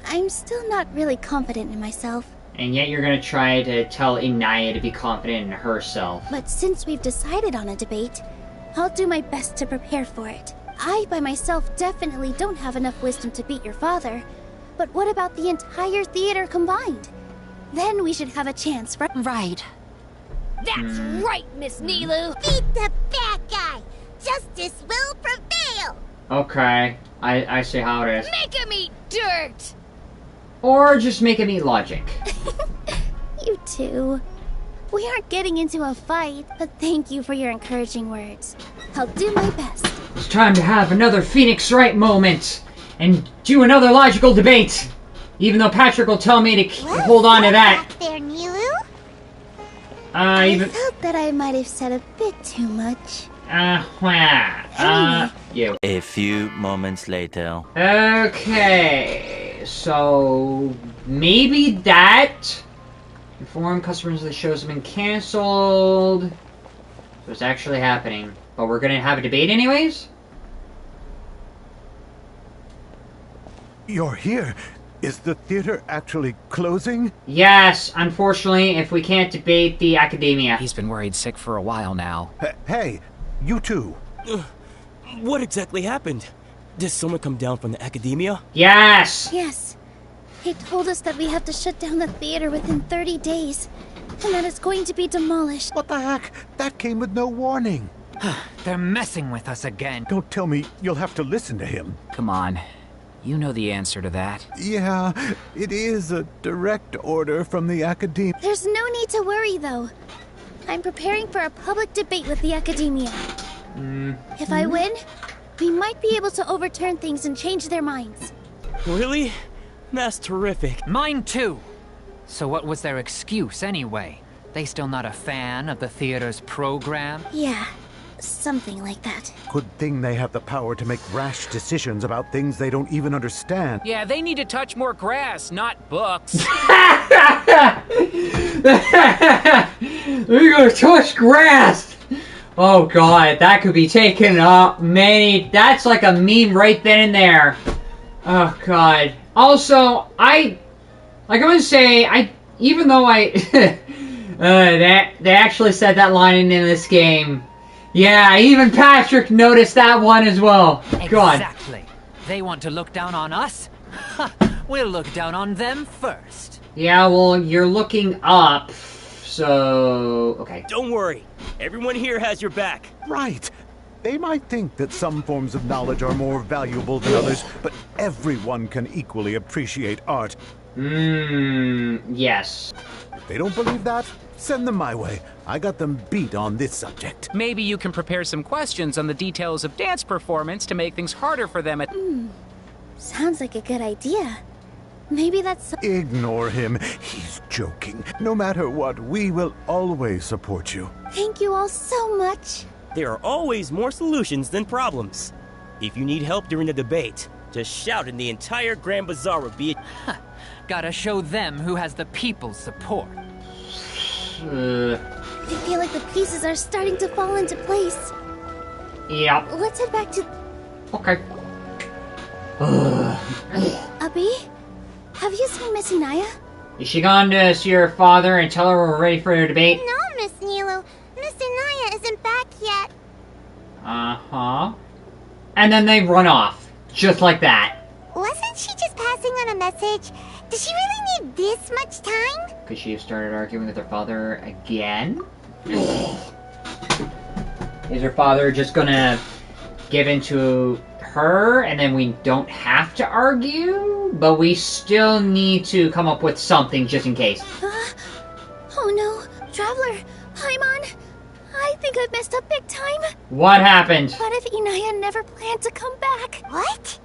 I'm still not really confident in myself. And yet you're gonna try to tell Inaya to be confident in herself. But since we've decided on a debate, I'll do my best to prepare for it. I, by myself, definitely don't have enough wisdom to beat your father. But what about the entire theater combined? Then we should have a chance, right? Right. That's right, Miss Nilou. Beat the bad guy. Justice will prevail. Okay, I see how it is. Make him eat dirt. Or just make him eat logic. You two. We aren't getting into a fight, but thank you for your encouraging words. I'll do my best. It's time to have another Phoenix Wright moment and do another logical debate. Even though Patrick will tell me to hold on to that. Back there, Nilou. I felt that I might have said a bit too much. You. A few moments later. Okay, so maybe that. Inform customers the shows have been canceled. So it's actually happening. But we're gonna have a debate anyways? You're here. Is the theater actually closing? Yes, unfortunately, if we can't debate the Akademiya. He's been worried sick for a while now. Hey, you two. What exactly happened? Did someone come down from the Akademiya? Yes! Yes. He told us that we have to shut down the theater within 30 days, and that it's going to be demolished. What the heck? That came with no warning. They're messing with us again. Don't tell me you'll have to listen to him. Come on. You know the answer to that. Yeah, it is a direct order from the Akademiya. There's no need to worry, though. I'm preparing for a public debate with the Akademiya. If I win, we might be able to overturn things and change their minds. Really? That's terrific. Mine too. So what was their excuse anyway? They still not a fan of the theater's program? Yeah, something like that. Good thing they have the power to make rash decisions about things they don't even understand. Yeah, they need to touch more grass, not books. We're gonna touch grass! Oh god, that could be taken up many... That's like a meme right then and there. Oh god. Also, I want to say, even though they actually said that line in this game. Yeah, even Patrick noticed that one as well. God. Exactly. They want to look down on us? We'll look down on them first. Yeah, well, you're looking up, so... Okay. Don't worry. Everyone here has your back. Right. They might think that some forms of knowledge are more valuable than others, but everyone can equally appreciate art. Yes. If they don't believe that, send them my way. I got them beat on this subject. Maybe you can prepare some questions on the details of dance performance to make things harder for them at... Sounds like a good idea. Maybe that's... Ignore him. He's joking. No matter what, we will always support you. Thank you all so much. There are always more solutions than problems. If you need help during the debate, just shout and the entire Grand Bazaar will be... Gotta show them who has the people's support. I feel like the pieces are starting to fall into place. Yeah. Let's head back to... Okay. Abby? Have you seen Miss Inaya? Is she gone to see her father and tell her we're ready for the debate? No, Miss Nilou. Miss Inaya isn't back yet. Uh-huh. And then they run off. Just like that. Wasn't she just passing on a message? Does she really need this much time? Could she have started arguing with her father again? Is her father just gonna give in to her, and then we don't have to argue, but we still need to come up with something just in case. Oh no, Traveler, Paimon, I think I've messed up big time. What happened? What if Inaya never planned to come back? What?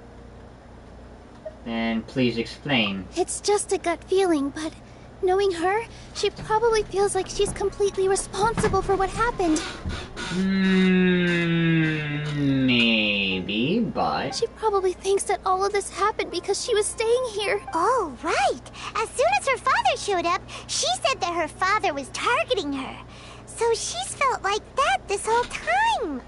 Then please explain. It's just a gut feeling, but knowing her, she probably feels like she's completely responsible for what happened. Maybe, but... She probably thinks that all of this happened because she was staying here. Oh, right. As soon as her father showed up, she said that her father was targeting her. So she's felt like that this whole time.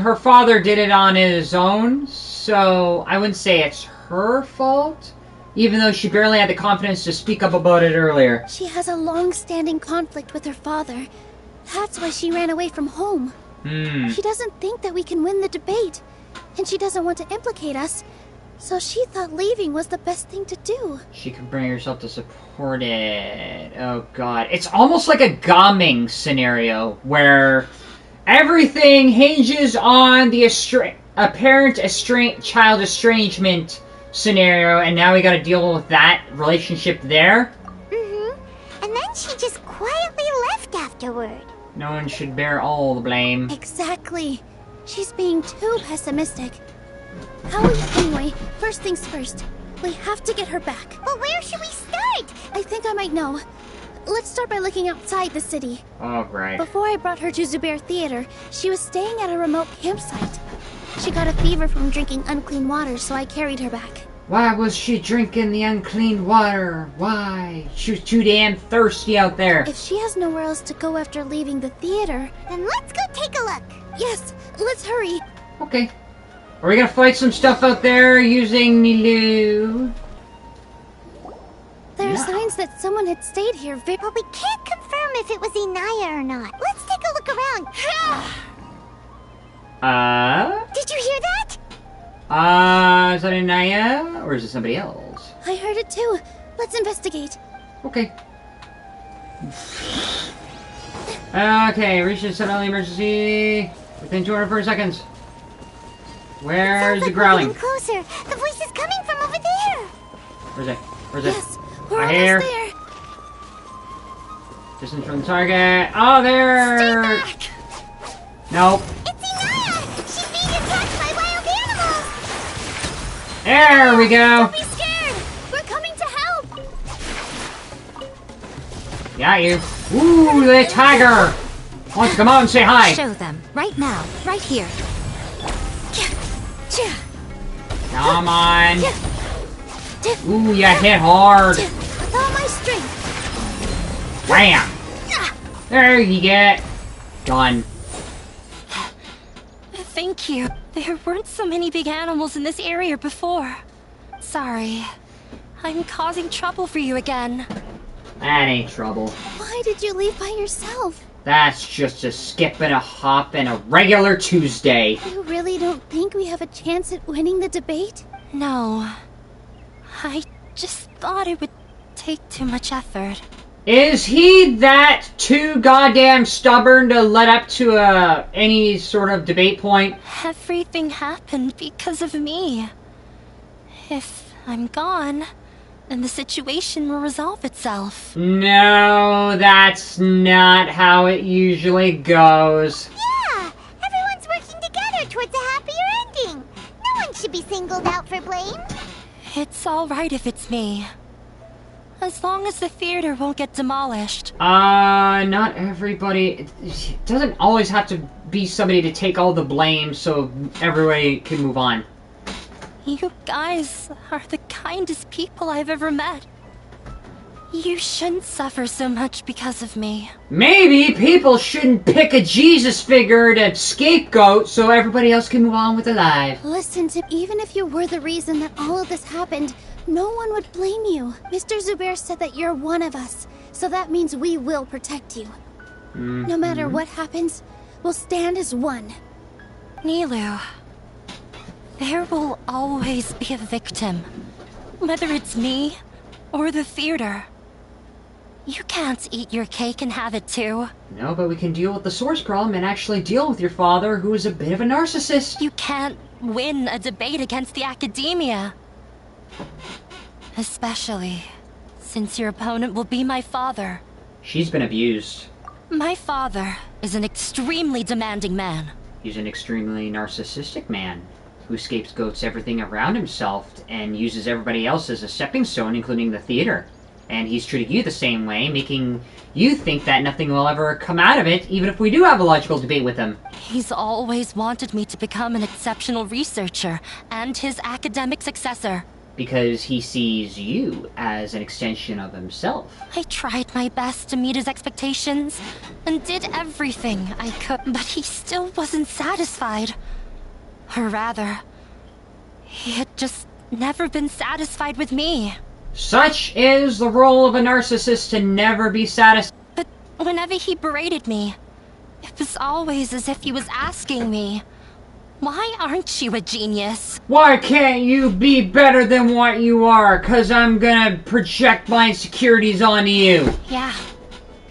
Her father did it on his own, so I wouldn't say it's her fault, even though she barely had the confidence to speak up about it earlier. She has a long-standing conflict with her father. That's why she ran away from home. She doesn't think that we can win the debate, and she doesn't want to implicate us, so she thought leaving was the best thing to do. She could bring herself to support it. Oh god. It's almost like a Gaming scenario, where everything hinges on the apparent child estrangement scenario, and now we gotta deal with that relationship there. And then she just quietly left afterward. No one should bear all the blame. Exactly. She's being too pessimistic. Anyway, first things first. We have to get her back. But where should we start? I think I might know. Let's start by looking outside the city. Oh, right. Before I brought her to Zubair Theater, she was staying at a remote campsite. She got a fever from drinking unclean water, so I carried her back. Why was she drinking the unclean water? Why? She was too damn thirsty out there. If she has nowhere else to go after leaving the theater... Then let's go take a look. Yes, let's hurry. Okay. Are we gonna fight some stuff out there using Nilou? There are signs that someone had stayed here but we can't confirm if it was Inaya or not. Let's take a look around. Did you hear that? Is that Inaya? Or is it somebody else? I heard it too. Let's investigate. Okay. Okay, reach the suddenly emergency within 240 seconds. Where is it growling? We're getting closer. The voice is coming from over there. Where's it? Where's it? Yes, we're Right almost here. there. Distance from the target. Oh, there! Stay back! Nope. It's Inaya! She's being attacked by wild animals! There we go! Don't be scared! We're coming to help! Got you. Ooh, the tiger! Why don't you come out and say hi? Show them. Right now. Right here. Come on. Ooh, you hit hard. With all my strength. Wham! There you get. Done. Thank you. There weren't so many big animals in this area before. Sorry. I'm causing trouble for you again. That ain't trouble. Why did you leave by yourself? That's just a skip and a hop and a regular Tuesday. You really don't think we have a chance at winning the debate? No. I just thought it would take too much effort. Is he that too goddamn stubborn to let up to any sort of debate point? Everything happened because of me. If I'm gone, then the situation will resolve itself. No, that's not how it usually goes. Yeah! Everyone's working together towards a happier ending. No one should be singled out for blame. It's alright if it's me. As long as the theater won't get demolished. Not everybody... It doesn't always have to be somebody to take all the blame so everybody can move on. You guys are the kindest people I've ever met. You shouldn't suffer so much because of me. Maybe people shouldn't pick a Jesus figure to scapegoat so everybody else can move on with their life. Listen, Tip, even if you were the reason that all of this happened, no one would blame you. Mr. Zubair said that you're one of us, so that means we will protect you. No matter what happens, we'll stand as one. Nilou, there will always be a victim, whether it's me or the theater. You can't eat your cake and have it too. No, but we can deal with the source problem and actually deal with your father, who is a bit of a narcissist. You can't win a debate against the Akademiya. Especially since your opponent will be my father. She's been abused. My father is an extremely demanding man. He's an extremely narcissistic man who scapegoats everything around himself and uses everybody else as a stepping stone, including the theater. And he's treated you the same way, making you think that nothing will ever come out of it, even if we do have a logical debate with him. He's always wanted me to become an exceptional researcher and his academic successor. Because he sees you as an extension of himself. I tried my best to meet his expectations and did everything I could, but he still wasn't satisfied. Or rather, he had just never been satisfied with me. Such is the role of a narcissist, to never be satisfied. But whenever he berated me, it was always as if he was asking me, why aren't you a genius? Why can't you be better than what you are? 'Cause I'm gonna project my insecurities onto you. Yeah,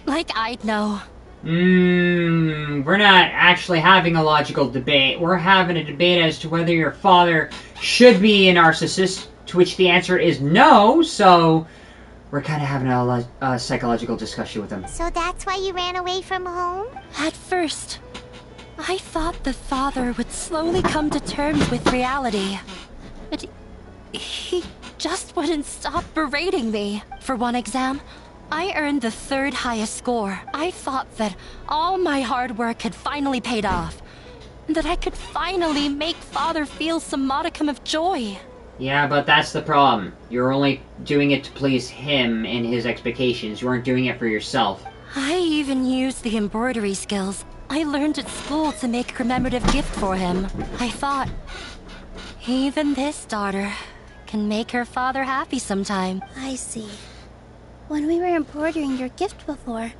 like I'd know. We're not actually having a logical debate. We're having a debate as to whether your father should be a narcissist, to which the answer is no, so we're kind of having a psychological discussion with him. So that's why you ran away from home? At first, I thought the father would slowly come to terms with reality. But he just wouldn't stop berating me. For one exam, I earned the 3rd highest score. I thought that all my hard work had finally paid off. And that I could finally make father feel some modicum of joy. Yeah, but that's the problem. You're only doing it to please him and his expectations. You aren't doing it for yourself. I even used the embroidery skills I learned at school to make a commemorative gift for him. I thought, even this daughter can make her father happy sometime. I see. When we were embroidering your gift before,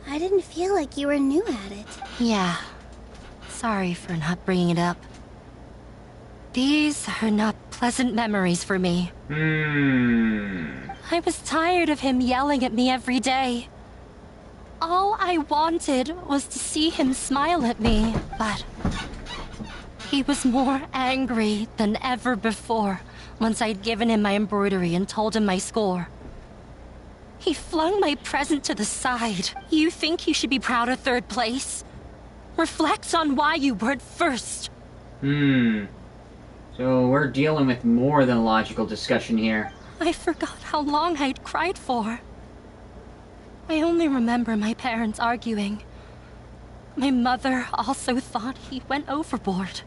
I didn't feel like you were new at it. Yeah. Sorry for not bringing it up. These are not pleasant memories for me. I was tired of him yelling at me every day. All I wanted was to see him smile at me, but he was more angry than ever before once I'd given him my embroidery and told him my score. He flung my present to the side. You think you should be proud of 3rd place? Reflect on why you weren't first. So we're dealing with more than a logical discussion here. I forgot how long I'd cried for. I only remember my parents arguing. My mother also thought he went overboard.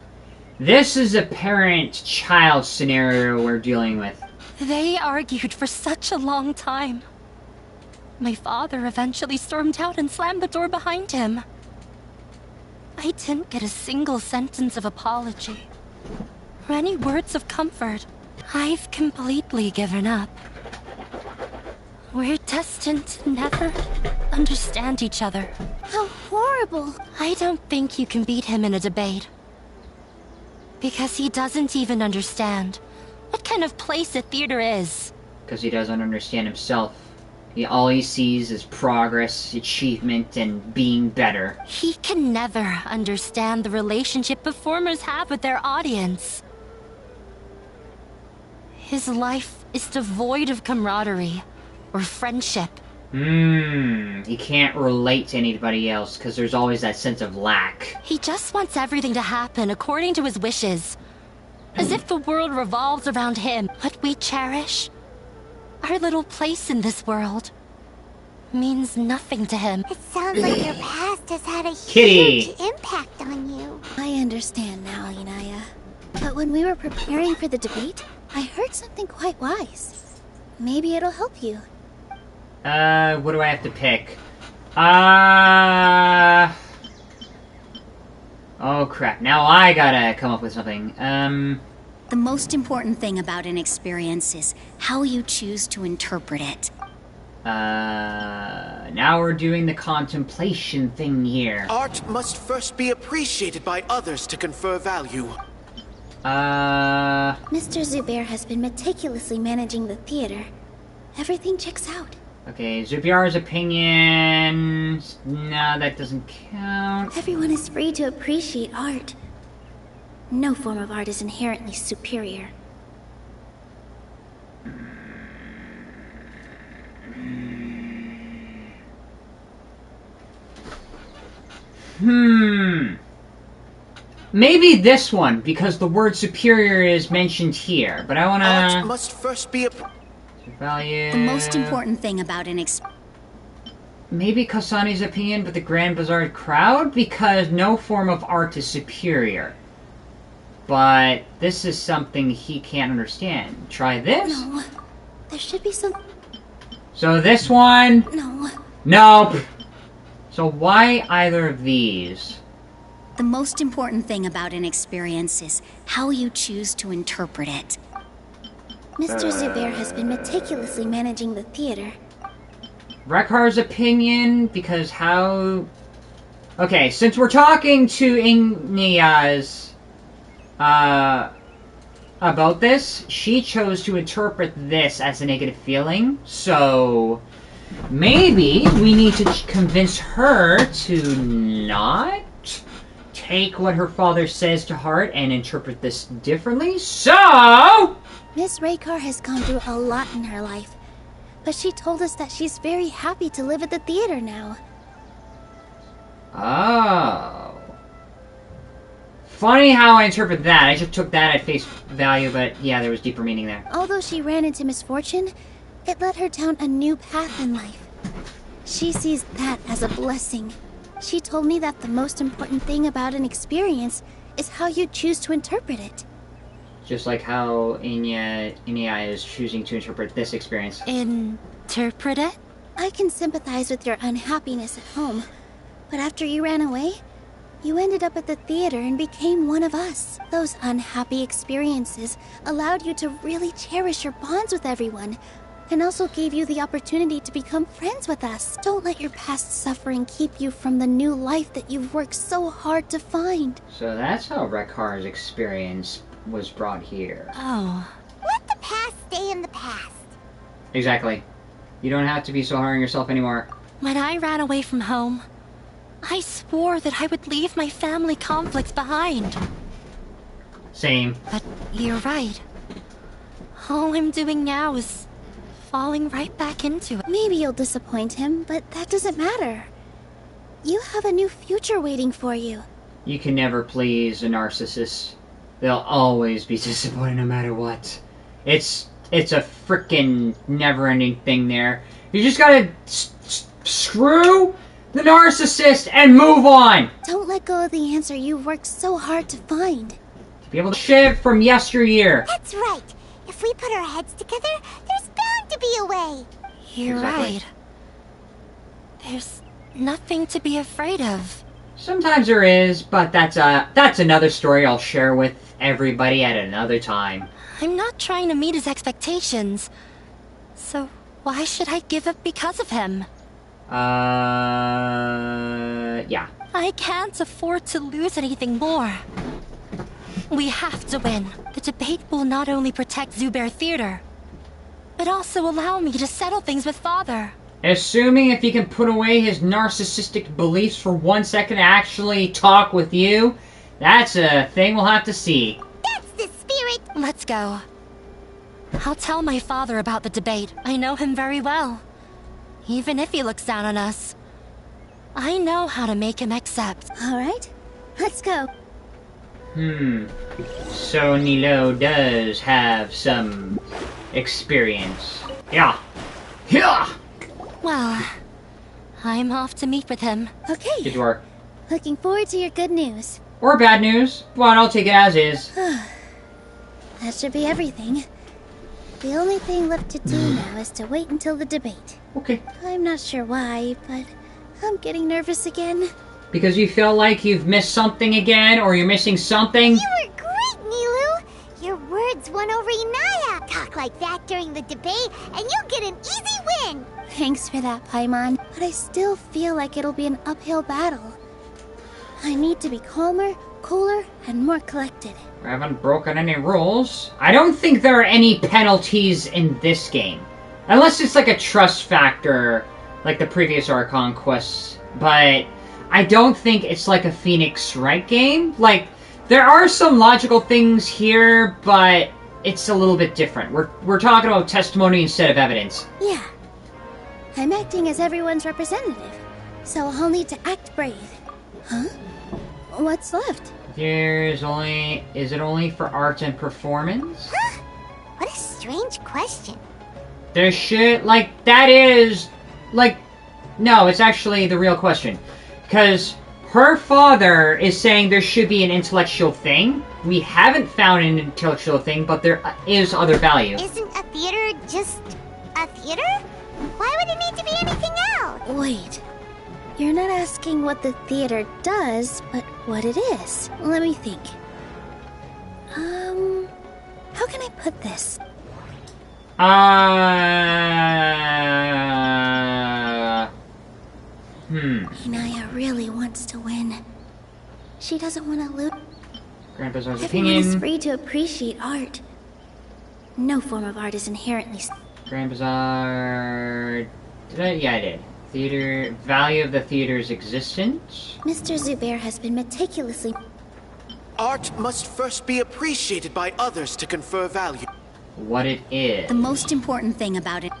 This is a parent-child scenario we're dealing with. They argued for such a long time. My father eventually stormed out and slammed the door behind him. I didn't get a single sentence of apology or any words of comfort. I've completely given up. We're destined to never understand each other. How horrible! I don't think you can beat him in a debate. Because he doesn't even understand what kind of place a theater is. Because he doesn't understand himself. All he sees is progress, achievement, and being better. He can never understand the relationship performers have with their audience. His life is devoid of camaraderie or friendship. He can't relate to anybody else because there's always that sense of lack. He just wants everything to happen according to his wishes. As if the world revolves around him. What we cherish, our little place in this world, means nothing to him. It sounds like your past has had a Kitty. huge impact on you. I understand now, Inaya. But when we were preparing for the debate, I heard something quite wise. Maybe it'll help you. What do I have to pick? Oh crap, now I gotta come up with something. The most important thing about an experience is how you choose to interpret it. Now we're doing the contemplation thing here. Art must first be appreciated by others to confer value. Mr. Zubair has been meticulously managing the theater. Everything checks out. Okay, Zubiar's opinion... No, that doesn't count. Everyone is free to appreciate art. No form of art is inherently superior. Maybe this one, because the word superior is mentioned here, but I wanna... Art must first be a... Value... The most important thing about an Maybe Kasani's opinion, but the Grand Bazaar crowd? Because no form of art is superior. But this is something he can't understand. Try this? No. There should be some... So this one? No. Nope. So why either of these? The most important thing about an experience is how you choose to interpret it. Mr. Zubair has been meticulously managing the theater. Rekhar's opinion, because how... Okay, since we're talking to Igniaz about this, she chose to interpret this as a negative feeling, so maybe we need to convince her to not take what her father says to heart and interpret this differently, so... Miss Rekar has gone through a lot in her life, but she told us that she's very happy to live at the theater now. Oh. Funny how I interpret that. I just took that at face value, but yeah, there was deeper meaning there. Although she ran into misfortune, it led her down a new path in life. She sees that as a blessing. She told me that the most important thing about an experience is how you choose to interpret it. Just like how Inya is choosing to interpret this experience. Interpret it? I can sympathize with your unhappiness at home, but after you ran away, you ended up at the theater and became one of us. Those unhappy experiences allowed you to really cherish your bonds with everyone, and also gave you the opportunity to become friends with us. Don't let your past suffering keep you from the new life that you've worked so hard to find. So that's how Rekhar's experience was brought here. Oh. Let the past stay in the past. Exactly. You don't have to be so hard on yourself anymore. When I ran away from home, I swore that I would leave my family conflicts behind. Same. But you're right. All I'm doing now is falling right back into it. Maybe you'll disappoint him, but that doesn't matter. You have a new future waiting for you. You can never please a narcissist. They'll always be disappointed no matter what. It's a frickin' never-ending thing there. You just gotta screw the narcissist and move on! Don't let go of the answer you've worked so hard to find. To be able to shift from yesteryear. That's right. If we put our heads together, there's bound to be a way. You're right. There's nothing to be afraid of. Sometimes there is, but that's another story I'll share with everybody at another time. I'm not trying to meet his expectations. So why should I give up because of him? Yeah. I can't afford to lose anything more. We have to win. The debate will not only protect Zubair Theater, but also allow me to settle things with Father. Assuming if he can put away his narcissistic beliefs for 1 second to actually talk with you, that's a thing we'll have to see. That's the spirit! Let's go. I'll tell my father about the debate. I know him very well. Even if he looks down on us, I know how to make him accept. Alright, let's go. So Nilou does have some experience. Yeah. Yeah! Well, I'm off to meet with him. Okay. Good work. Looking forward to your good news. Or bad news. Well, I'll take it as is. That should be everything. The only thing left to do now is to wait until the debate. Okay. I'm not sure why, but I'm getting nervous again. Because you feel like you've missed something again, or you're missing something? You were great, Nilou! Your words won over Inaya. Talk like that during the debate, and you'll get an easy win! Thanks for that, Paimon. But I still feel like it'll be an uphill battle. I need to be calmer, cooler, and more collected. I haven't broken any rules. I don't think there are any penalties in this game. Unless it's like a trust factor, like the previous Archon quests. But I don't think it's like a Phoenix Wright game. Like, there are some logical things here, but it's a little bit different. We're talking about testimony instead of evidence. Yeah. I'm acting as everyone's representative, so I'll need to act brave. Huh? What's left? Is it only for art and performance? Huh? What a strange question. There should, like, that is, like, no, it's actually the real question. Because her father is saying there should be an intellectual thing. We haven't found an intellectual thing, but there is other value. Isn't a theater just a theater? Why would it need to be anything else? Wait. You're not asking what the theater does, but what it is. Let me think. How can I put this? Inaya really wants to win. She doesn't want to lose. Grandpa's Everyone opinion. is free to appreciate art. No form of art is inherently... Grand Bazaar... Yeah, I did. Theater... Value of the theater's existence? Mr. Zubair has been meticulously... Art must first be appreciated by others to confer value. What it is. The most important thing about it.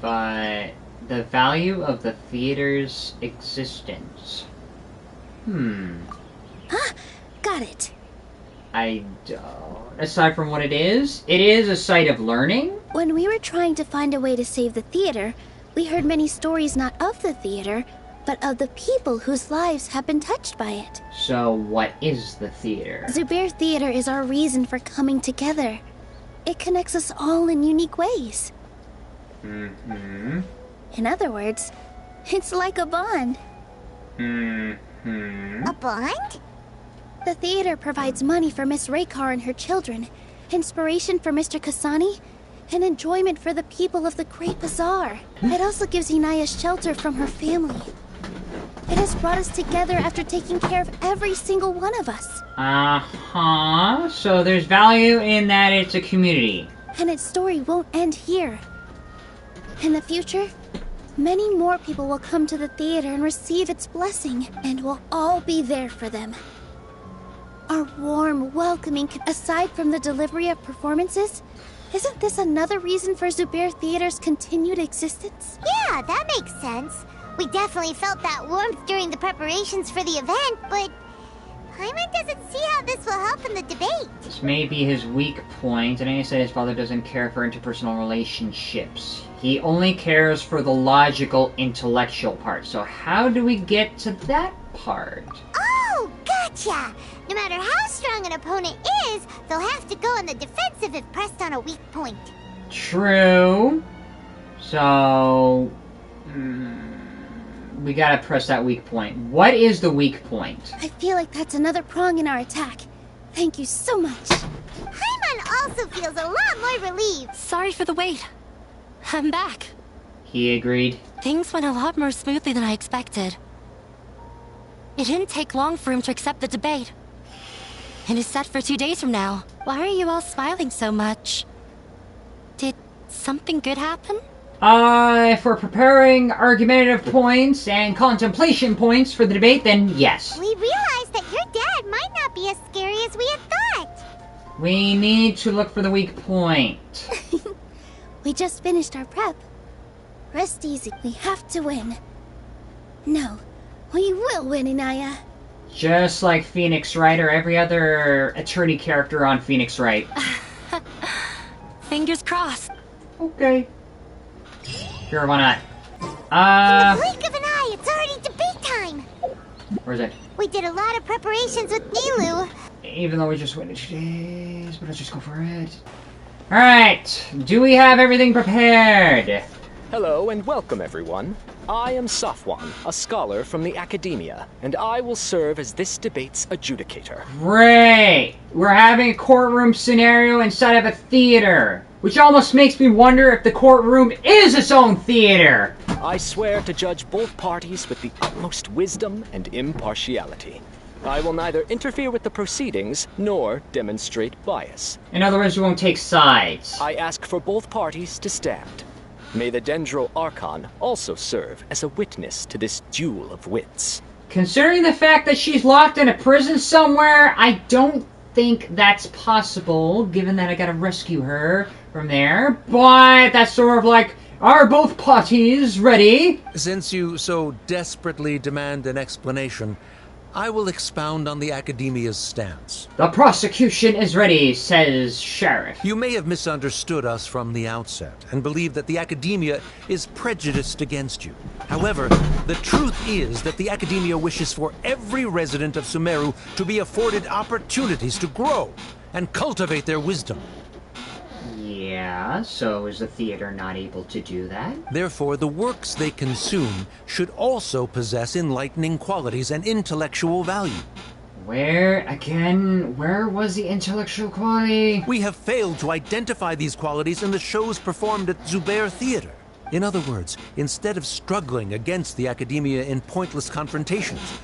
But... The value of the theater's existence. Got it. I don't... Aside from what it is a site of learning? When we were trying to find a way to save the theater, we heard many stories not of the theater, but of the people whose lives have been touched by it. So what is the theater? Zubair Theater is our reason for coming together. It connects us all in unique ways. In other words, it's like a bond. A bond? The theater provides money for Miss Raykar and her children, inspiration for Mr. Kasani, and enjoyment for the people of the Great Bazaar. It also gives Inaya shelter from her family. It has brought us together after taking care of every single one of us. So there's value in that it's a community. And its story won't end here. In the future, many more people will come to the theater and receive its blessing, and we'll all be there for them. Our warm, welcoming, aside from the delivery of performances, isn't this another reason for Zubair Theater's continued existence? Yeah, that makes sense. We definitely felt that warmth during the preparations for the event, but Paimon doesn't see how this will help in the debate. This may be his weak point, and he said his father doesn't care for interpersonal relationships. He only cares for the logical, intellectual part. So how do we get to that part? Oh, gotcha! No matter how strong an opponent is, they'll have to go on the defensive if pressed on a weak point. True. So... we gotta press that weak point. What is the weak point? I feel like that's another prong in our attack. Thank you so much. Paimon also feels a lot more relieved. Sorry for the wait. I'm back. He agreed. Things went a lot more smoothly than I expected. It didn't take long for him to accept the debate. It is set for 2 days from now. Why are you all smiling so much? Did something good happen? If we're preparing argumentative points and contemplation points for the debate, then yes. We realized that your dad might not be as scary as we had thought. We need to look for the weak point. We just finished our prep. Rest easy. We have to win. No, we will win, Inaya. Just like Phoenix Wright or every other attorney character on Phoenix Wright. Fingers crossed. Okay. Sure, why not? In the blink of an eye, it's already debate time. Where's it? We did a lot of preparations with Nilou. Even though we just waited 2 days, but let's just go for it. Alright, do we have everything prepared? Hello and welcome everyone. I am Safwan, a scholar from the Akademiya, and I will serve as this debate's adjudicator. Great! We're having a courtroom scenario inside of a theater, which almost makes me wonder if the courtroom is its own theater! I swear to judge both parties with the utmost wisdom and impartiality. I will neither interfere with the proceedings nor demonstrate bias. In other words, you won't take sides. I ask for both parties to stand. May the Dendro Archon also serve as a witness to this duel of wits. Considering the fact that she's locked in a prison somewhere, I don't think that's possible, given that I gotta rescue her from there. But that's sort of like, are both parties ready? Since you so desperately demand an explanation, I will expound on the Akademiya's stance. The prosecution is ready, says Sheriff. You may have misunderstood us from the outset and believe that the Akademiya is prejudiced against you. However, the truth is that the Akademiya wishes for every resident of Sumeru to be afforded opportunities to grow and cultivate their wisdom. Yeah, so is the theater not able to do that? Therefore, the works they consume should also possess enlightening qualities and intellectual value. Where was the intellectual quality? We have failed to identify these qualities in the shows performed at Zubair Theater. In other words, instead of struggling against the Akademiya in pointless confrontations,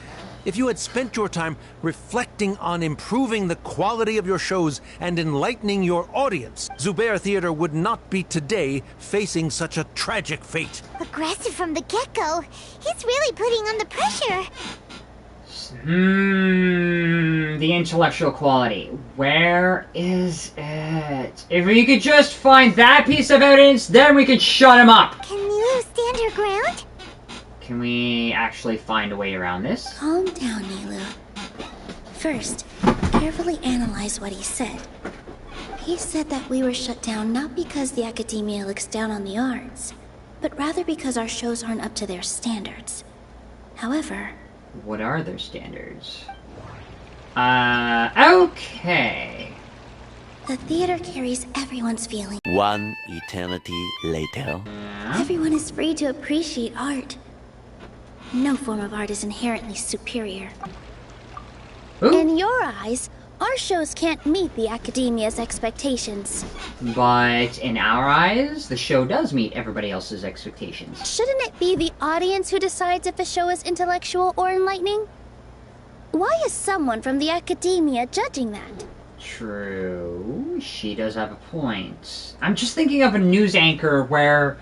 if you had spent your time reflecting on improving the quality of your shows and enlightening your audience, Zubair Theater would not be today facing such a tragic fate. Aggressive from the get-go. He's really putting on the pressure. The intellectual quality. Where is it? If we could just find that piece of evidence, then we could shut him up. Can Nilou stand her ground? Can we actually find a way around this? Calm down, Nilou. First, carefully analyze what he said. He said that we were shut down not because the Akademiya looks down on the arts, but rather because our shows aren't up to their standards. However... What are their standards? Okay. The theater carries everyone's feelings. One eternity later. Everyone is free to appreciate art. No form of art is inherently superior. Ooh. In your eyes, our shows can't meet the Akademiya's expectations. But in our eyes, the show does meet everybody else's expectations. Shouldn't it be the audience who decides if a show is intellectual or enlightening? Why is someone from the Akademiya judging that? True. She does have a point. I'm just thinking of a news anchor where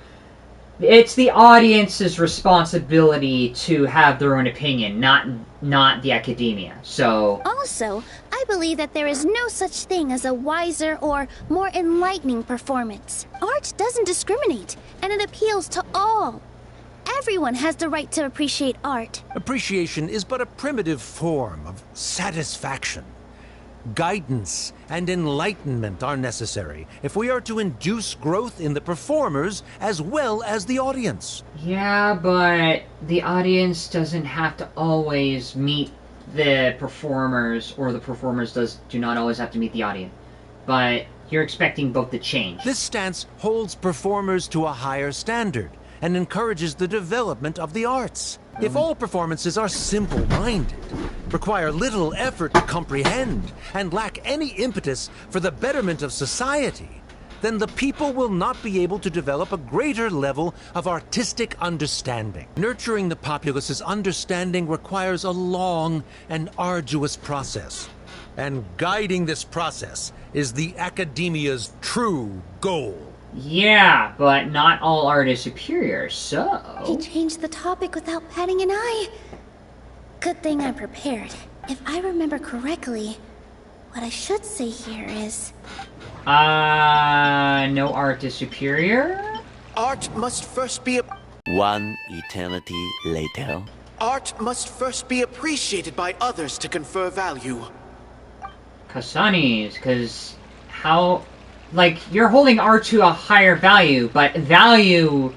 it's the audience's responsibility to have their own opinion, not the Akademiya. So... Also, I believe that there is no such thing as a wiser or more enlightening performance. Art doesn't discriminate, and it appeals to all. Everyone has the right to appreciate art. Appreciation is but a primitive form of satisfaction. Guidance and enlightenment are necessary if we are to induce growth in the performers as well as the audience. Yeah, but the audience doesn't have to always meet the performers, or the performers do not always have to meet the audience. But you're expecting both to change. This stance holds performers to a higher standard and encourages the development of the arts. If all performances are simple-minded, require little effort to comprehend, and lack any impetus for the betterment of society, then the people will not be able to develop a greater level of artistic understanding. Nurturing the populace's understanding requires a long and arduous process, and guiding this process is the Akademiya's true goal. Yeah, but not all art is superior, so... He changed the topic without batting an eye. Good thing I'm prepared. If I remember correctly, what I should say here is... no art is superior? Art must first be... One eternity later. Art must first be appreciated by others to confer value. Kasani's, because how... Like, you're holding art to a higher value, but value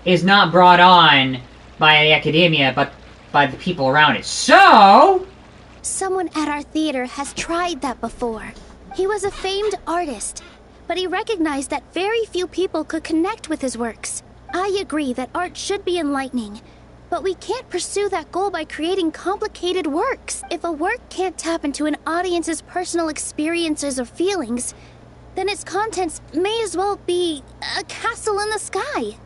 is not brought on by the Akademiya, but by the people around it. So... Someone at our theater has tried that before. He was a famed artist, but he recognized that very few people could connect with his works. I agree that art should be enlightening, but we can't pursue that goal by creating complicated works. If a work can't tap into an audience's personal experiences or feelings, then its contents may as well be a castle in the sky.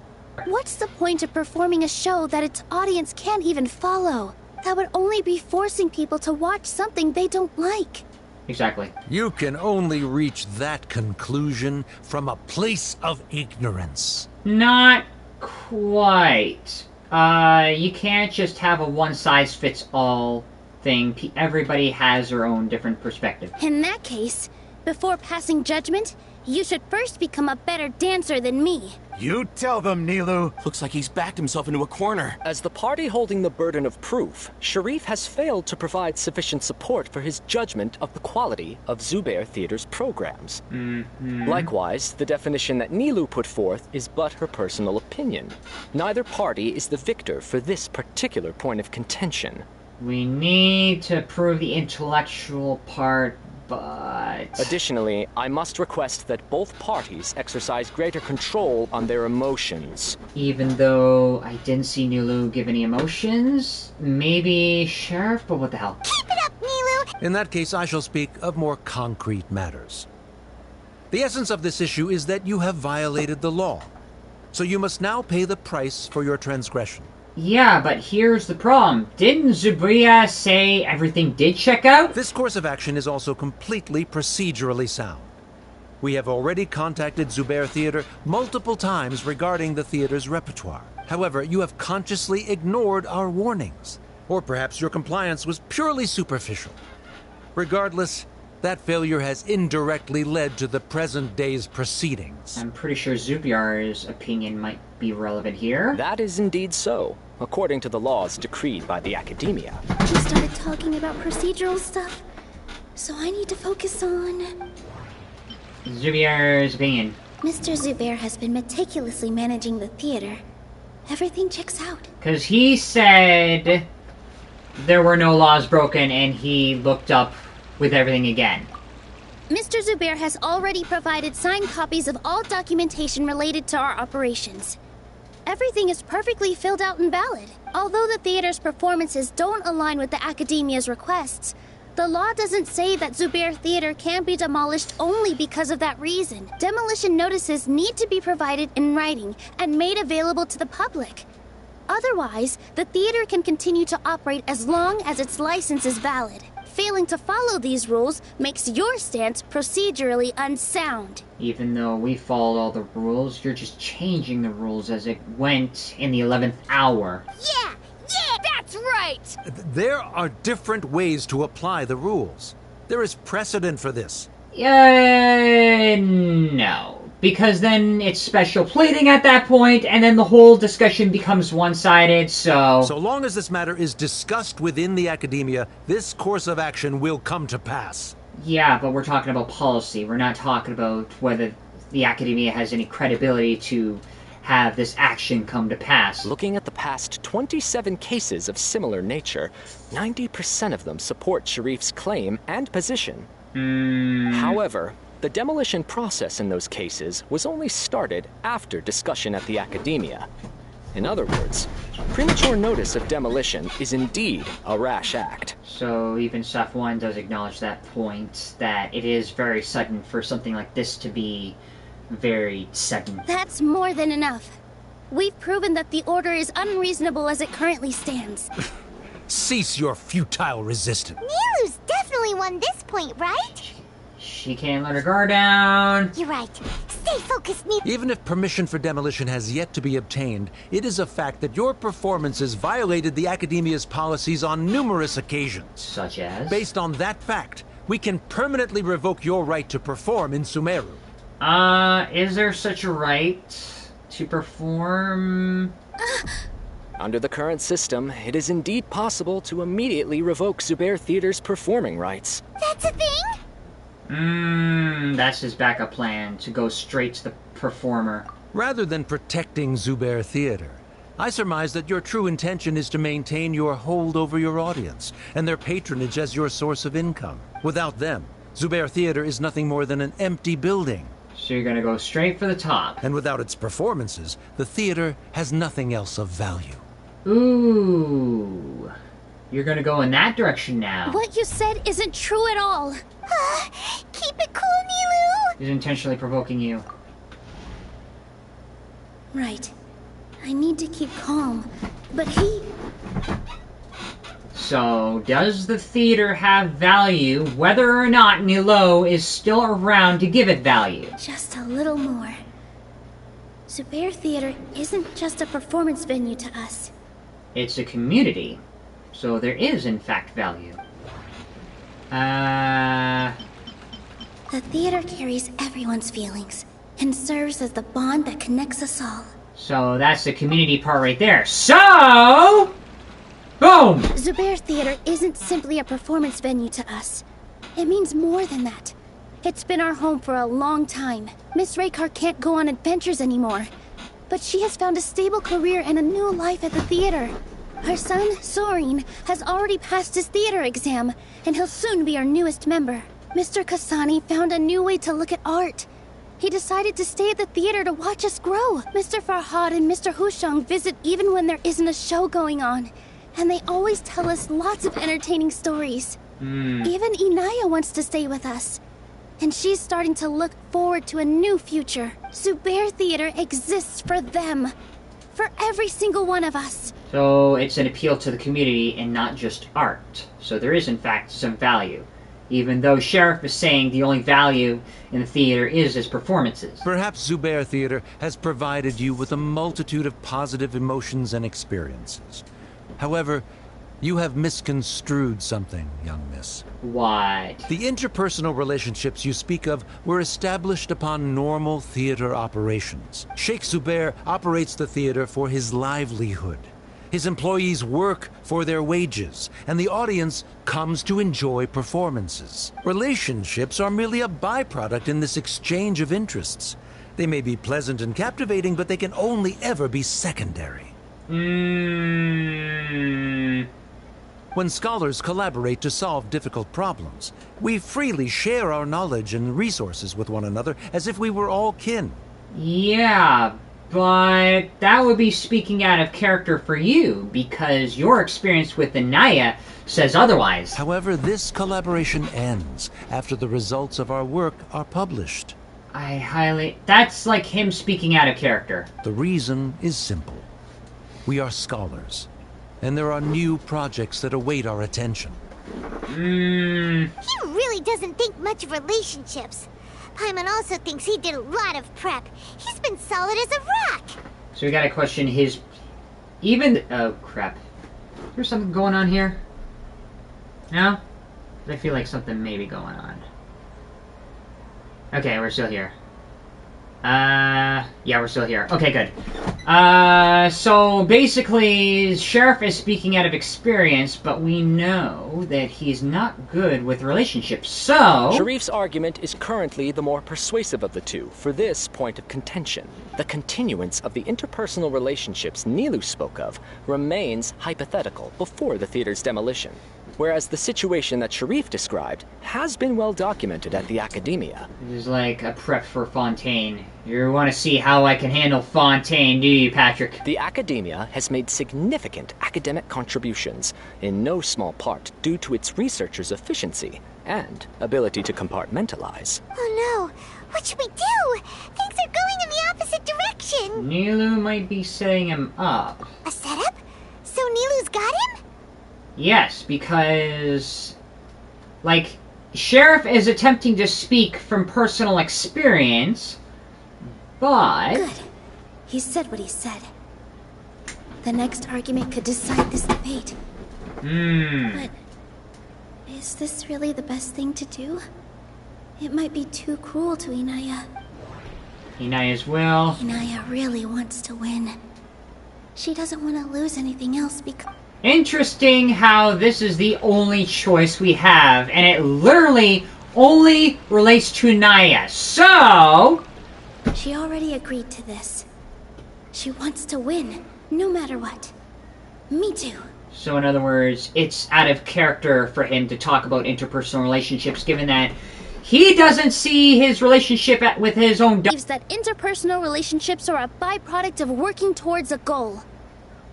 What's the point of performing a show that its audience can't even follow? That would only be forcing people to watch something they don't like. Exactly. You can only reach that conclusion from a place of ignorance. Not quite. You can't just have a one-size-fits-all thing. Everybody has their own different perspective. In that case, before passing judgment, you should first become a better dancer than me. You tell them, Nilou. Looks like he's backed himself into a corner. As the party holding the burden of proof, Sharif has failed to provide sufficient support for his judgment of the quality of Zubair Theater's programs. Likewise, the definition that Nilou put forth is but her personal opinion. Neither party is the victor for this particular point of contention. We need to prove the intellectual part, but... Additionally, I must request that both parties exercise greater control on their emotions. Even though I didn't see Nilou give any emotions, maybe Sheriff, but what the hell? Keep it up, Nilou! In that case, I shall speak of more concrete matters. The essence of this issue is that you have violated the law, so you must now pay the price for your transgression. Yeah, but here's the problem. Didn't Zubair say everything did check out? This course of action is also completely procedurally sound. We have already contacted Zubair Theater multiple times regarding the theater's repertoire. However, you have consciously ignored our warnings. Or perhaps your compliance was purely superficial. Regardless, that failure has indirectly led to the present day's proceedings. I'm pretty sure Zubair's opinion might be relevant here. That is indeed so, according to the laws decreed by the Akademiya. We started talking about procedural stuff, so I need to focus on... Zubair's opinion. Mr. Zubair has been meticulously managing the theater. Everything checks out. Because he said there were no laws broken, and he looked up with everything again. Mr. Zubair has already provided signed copies of all documentation related to our operations. Everything is perfectly filled out and valid. Although the theater's performances don't align with the Akademiya's requests, the law doesn't say that Zubair Theater can be demolished only because of that reason. Demolition notices need to be provided in writing and made available to the public. Otherwise, the theater can continue to operate as long as its license is valid. Failing to follow these rules makes your stance procedurally unsound. Even though we followed all the rules, you're just changing the rules as it went in the 11th hour. Yeah, that's right! There are different ways to apply the rules. There is precedent for this. No. Because then it's special pleading at that point, and then the whole discussion becomes one-sided, so... So long as this matter is discussed within the Akademiya, this course of action will come to pass. Yeah, but we're talking about policy. We're not talking about whether the Akademiya has any credibility to have this action come to pass. Looking at the past 27 cases of similar nature, 90% of them support Sharif's claim and position. However, the demolition process in those cases was only started after discussion at the Akademiya. In other words, premature notice of demolition is indeed a rash act. So even Safwan does acknowledge that point, that it is very sudden for something like this to be very sudden. That's more than enough. We've proven that the order is unreasonable as it currently stands. Cease your futile resistance. Nilou's definitely won this point, right? She can't let her guard down. You're right. Stay focused, Nilou. Even if permission for demolition has yet to be obtained, it is a fact that your performances violated the Akademiya's policies on numerous occasions. Such as? Based on that fact, we can permanently revoke your right to perform in Sumeru. Is there such a right to perform? Under the current system, it is indeed possible to immediately revoke Zubair Theater's performing rights. That's a thing? That's his backup plan, to go straight to the performer. Rather than protecting Zubair Theater, I surmise that your true intention is to maintain your hold over your audience and their patronage as your source of income. Without them, Zubair Theater is nothing more than an empty building. So you're gonna go straight for the top. And without its performances, the theater has nothing else of value. Ooh. You're gonna go in that direction now. What you said isn't true at all. Keep it cool, Nilou. He's intentionally provoking you. Right. I need to keep calm. But he... So, does the theater have value, whether or not Nilou is still around to give it value? Just a little more. Zubair Theater isn't just a performance venue to us. It's a community. So there is, in fact, value. The theater carries everyone's feelings and serves as the bond that connects us all. So that's the community part right there. So... boom! Zubair Theater isn't simply a performance venue to us. It means more than that. It's been our home for a long time. Miss Raykar can't go on adventures anymore. But she has found a stable career and a new life at the theater. Her son, Sorin, has already passed his theater exam, and he'll soon be our newest member. Mr. Kasani found a new way to look at art. He decided to stay at the theater to watch us grow. Mr. Farhad and Mr. Hushang visit even when there isn't a show going on. And they always tell us lots of entertaining stories. Even Inaya wants to stay with us. And she's starting to look forward to a new future. Zubair Theater exists for them. For every single one of us. So it's an appeal to the community and not just art. So there is, in fact, some value. Even though Sheriff is saying the only value in the theater is its performances. Perhaps Zubair Theater has provided you with a multitude of positive emotions and experiences. However, you have misconstrued something, young miss. What? The interpersonal relationships you speak of were established upon normal theater operations. Sheikh Zubair operates the theater for his livelihood. His employees work for their wages, and the audience comes to enjoy performances. Relationships are merely a byproduct in this exchange of interests. They may be pleasant and captivating, but they can only ever be secondary. When scholars collaborate to solve difficult problems, we freely share our knowledge and resources with one another as if we were all kin. Yeah, but that would be speaking out of character for you, because your experience with Inaya says otherwise. However, this collaboration ends after the results of our work are published. That's like him speaking out of character. The reason is simple. We are scholars, and there are new projects that await our attention. He really doesn't think much of relationships. Paimon also thinks he did a lot of prep. He's been solid as a rock. So we gotta question his... oh, crap. There's something going on here? No? I feel like something may be going on. Okay, we're still here. Yeah, we're still here. Okay, good. So basically, Sheriff is speaking out of experience, but we know that he's not good with relationships, so... Sharif's argument is currently the more persuasive of the two for this point of contention. The continuance of the interpersonal relationships Nilou spoke of remains hypothetical before the theater's demolition, whereas the situation that Sharif described has been well documented at the Akademiya. This is like a prep for Fontaine. You want to see how I can handle Fontaine, do you, Patrick? The Akademiya has made significant academic contributions, in no small part due to its researchers' efficiency and ability to compartmentalize. Oh no! What should we do? Things are going in the opposite direction! Nilou might be setting him up. A setup? So Nilou's got him? Yes, because... like, Sheriff is attempting to speak from personal experience, but... Good. He said what he said. The next argument could decide this debate. But... is this really the best thing to do? It might be too cruel to Inaya. Inaya's will. Inaya really wants to win. She doesn't want to lose anything else because... Interesting how this is the only choice we have, and it literally only relates to Inaya. So... she already agreed to this. She wants to win, no matter what. Me too. So in other words, it's out of character for him to talk about interpersonal relationships, given that he doesn't see his relationship with his own... believes that interpersonal relationships are a byproduct of working towards a goal.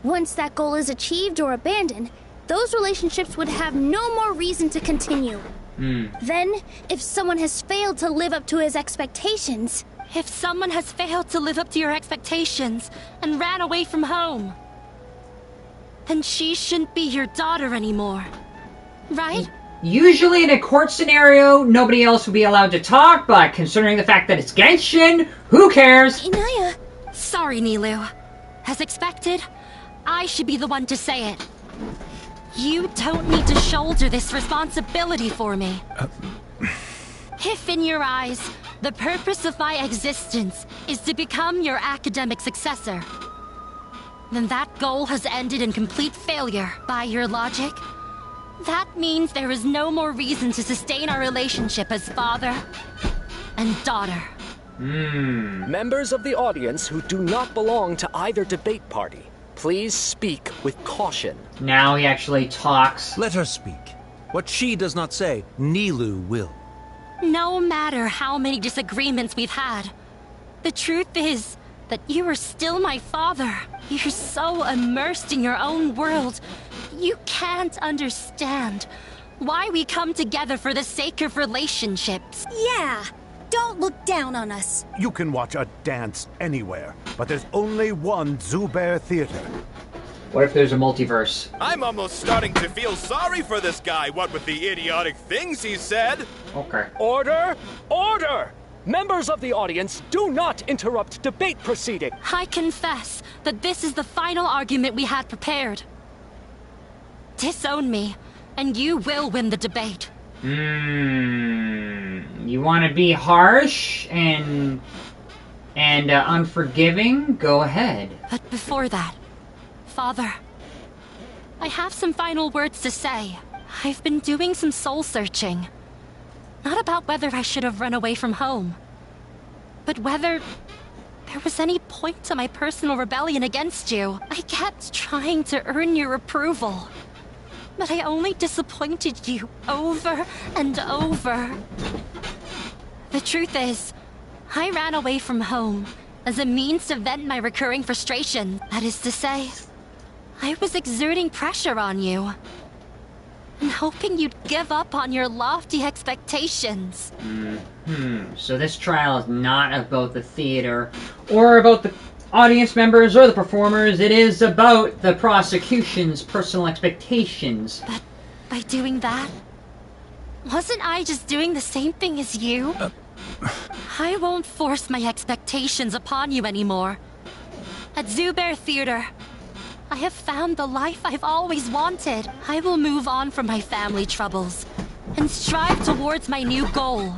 Once that goal is achieved or abandoned, those relationships would have no more reason to continue. Then, if someone has failed to live up to his expectations... If someone has failed to live up to your expectations and ran away from home... then she shouldn't be your daughter anymore. Right? Usually in a court scenario, nobody else would be allowed to talk, but considering the fact that it's Genshin, who cares? Inaya! Sorry, Nilou. As expected, I should be the one to say it. You don't need to shoulder this responsibility for me. If in your eyes, the purpose of my existence is to become your academic successor, then that goal has ended in complete failure. By your logic, that means there is no more reason to sustain our relationship as father and daughter. Members of the audience who do not belong to either debate party, please speak with caution. Now he actually talks. Let her speak. What she does not say, Nilou will. No matter how many disagreements we've had, the truth is that you are still my father. You're so immersed in your own world, you can't understand why we come together for the sake of relationships. Yeah, don't look down on us. You can watch a dance anywhere, but there's only one Zubair Theater. What if there's a multiverse? I'm almost starting to feel sorry for this guy, what with the idiotic things he said. Okay. Order! Order! Members of the audience, do not interrupt debate proceeding. I confess that this is the final argument we had prepared. Disown me, and you will win the debate. You want to be harsh and unforgiving? Go ahead. But before that, Father, I have some final words to say. I've been doing some soul searching. Not about whether I should have run away from home, but whether there was any point to my personal rebellion against you. I kept trying to earn your approval, but I only disappointed you over and over. The truth is, I ran away from home as a means to vent my recurring frustration. That is to say, I was exerting pressure on you, and hoping you'd give up on your lofty expectations. So this trial is not about the theater, or about the audience members, or the performers. It is about the prosecution's personal expectations. But by doing that, wasn't I just doing the same thing as you? I won't force my expectations upon you anymore. At Zubair Theater, I have found the life I've always wanted. I will move on from my family troubles and strive towards my new goal.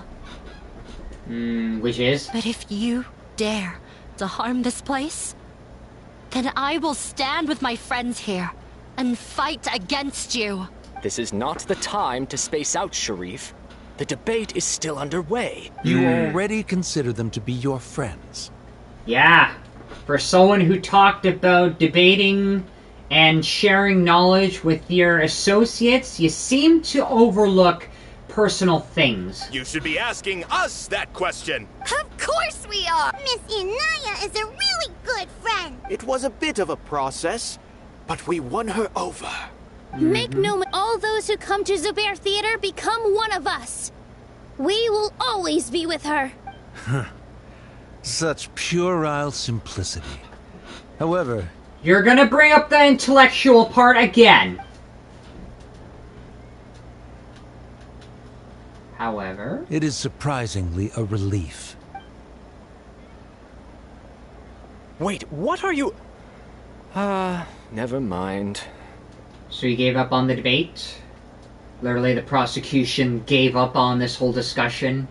Which is? But if you dare to harm this place, then I will stand with my friends here and fight against you. This is not the time to space out, Sharif. The debate is still underway. You already consider them to be your friends. Yeah. For someone who talked about debating and sharing knowledge with your associates, you seem to overlook personal things. You should be asking us that question. Of course we are! Miss Inaya is a really good friend. It was a bit of a process, but we won her over. Make no all those who come to Zubair Theater become one of us. We will always be with her. Such puerile simplicity. However... You're gonna bring up the intellectual part again. However... It is surprisingly a relief. Wait, what are you... never mind. So you gave up on the debate? Literally, the prosecution gave up on this whole discussion?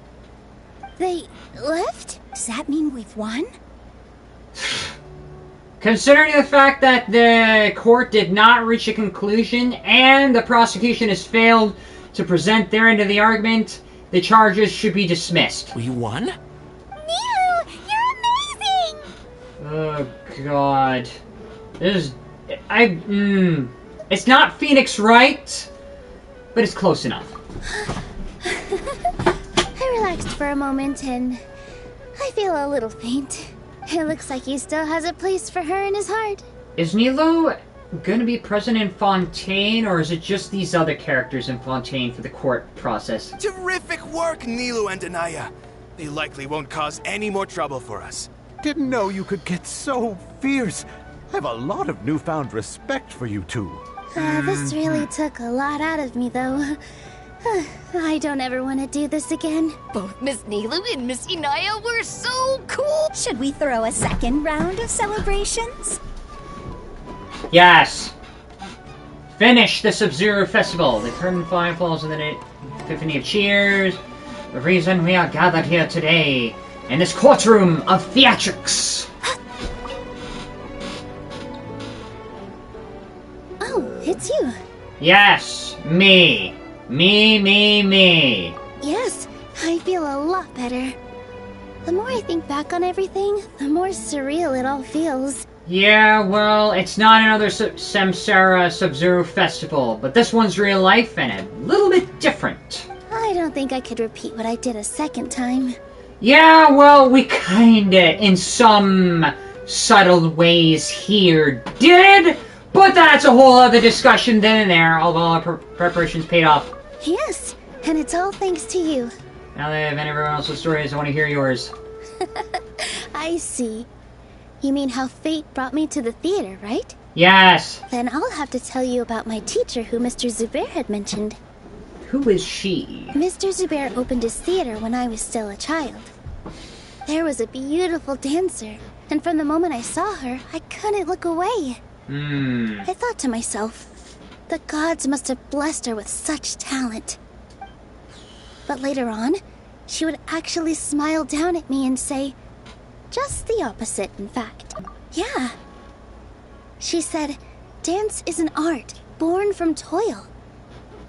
They left? Does that mean we've won? Considering the fact that the court did not reach a conclusion and the prosecution has failed to present their end of the argument, the charges should be dismissed. We won? Nilou, you're amazing! Oh, God. This is... It's not Phoenix Wright, but it's close enough. I relaxed for a moment and I feel a little faint. It looks like he still has a place for her in his heart. Is Nilou gonna be present in Fontaine, or is it just these other characters in Fontaine for the court process? Terrific work, Nilou and Anaya. They likely won't cause any more trouble for us. Didn't know you could get so fierce. I've a lot of newfound respect for you two. This really took a lot out of me, though. I don't ever want to do this again. Both Miss Nilou and Miss Inaya were so cool! Should we throw a second round of celebrations? Yes! Finish the Sub-Zero Festival. The curtain flying falls in the epiphany of cheers. The reason we are gathered here today in this courtroom of theatrics. Oh, it's you. Yes, me. Me. Yes, I feel a lot better. The more I think back on everything, the more surreal it all feels. Yeah, well, it's not another Samsara Sub-Zero Festival, but this one's real life and a little bit different. I don't think I could repeat what I did a second time. Yeah, well, we kinda, in some subtle ways here, did, but that's a whole other discussion then and there, although our preparations paid off. Yes, and it's all thanks to you. Now that I've had everyone else's stories, I want to hear yours. I see. You mean how fate brought me to the theater, right? Yes. Then I'll have to tell you about my teacher who Mr. Zubair had mentioned. Who is she? Mr. Zubair opened his theater when I was still a child. There was a beautiful dancer, and from the moment I saw her, I couldn't look away. I thought to myself, the gods must have blessed her with such talent. But later on, she would actually smile down at me and say, just the opposite, in fact. Yeah. She said, dance is an art born from toil.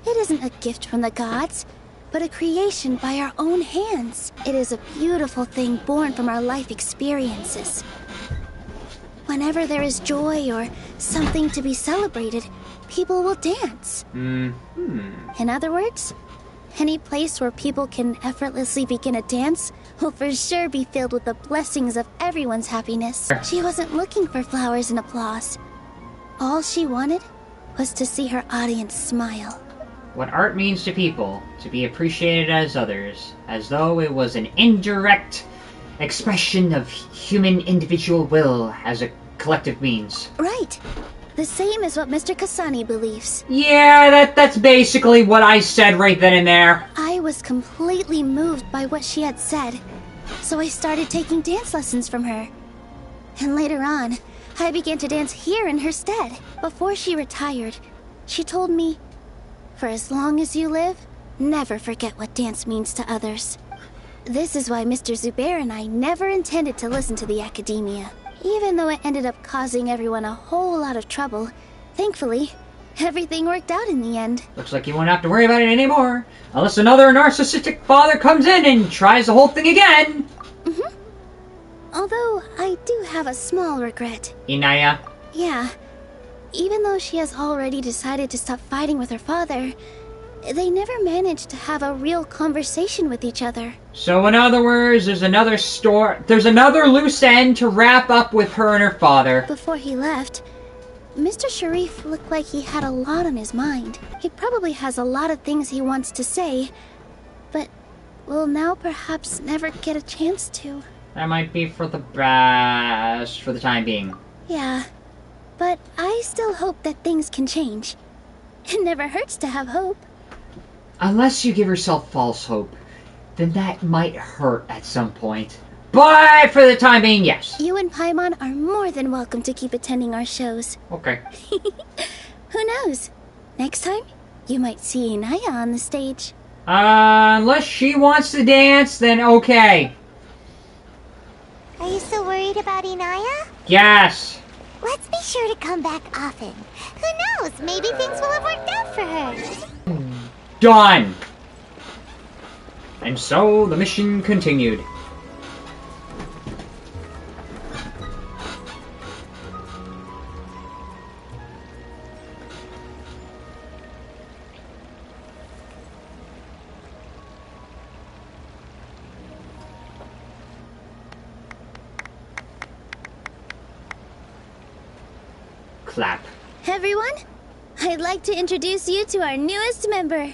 It isn't a gift from the gods, but a creation by our own hands. It is a beautiful thing born from our life experiences. Whenever there is joy or something to be celebrated, people will dance. In other words, any place where people can effortlessly begin a dance will for sure be filled with the blessings of everyone's happiness. She wasn't looking for flowers and applause. All she wanted was to see her audience smile. What art means to people, to be appreciated as others, as though it was an indirect expression of human individual will as a collective means. Right. The same as what Mr. Kasani believes. Yeah, that's basically what I said right then and there. I was completely moved by what she had said, so I started taking dance lessons from her. And later on, I began to dance here in her stead. Before she retired, she told me, for as long as you live, never forget what dance means to others. This is why Mr. Zubair and I never intended to listen to the Akademiya. Even though it ended up causing everyone a whole lot of trouble, thankfully, everything worked out in the end. Looks like you won't have to worry about it anymore, unless another narcissistic father comes in and tries the whole thing again. Although, I do have a small regret. Inaya? Yeah. Even though she has already decided to stop fighting with her father, they never managed to have a real conversation with each other. So in other words, there's another loose end to wrap up with her and her father. Before he left, Mr. Sharif looked like he had a lot on his mind. He probably has a lot of things he wants to say, but will now perhaps never get a chance to. That might be for the best for the time being. Yeah, but I still hope that things can change. It never hurts to have hope. Unless you give yourself false hope, then that might hurt at some point. But for the time being, yes. You and Paimon are more than welcome to keep attending our shows. Okay. Who knows? Next time, you might see Inaya on the stage. Unless she wants to dance, then okay. Are you still worried about Inaya? Yes. Let's be sure to come back often. Who knows? Maybe things will have worked out for her. Done. And so the mission continued. Clap. Everyone, I'd like to introduce you to our newest member,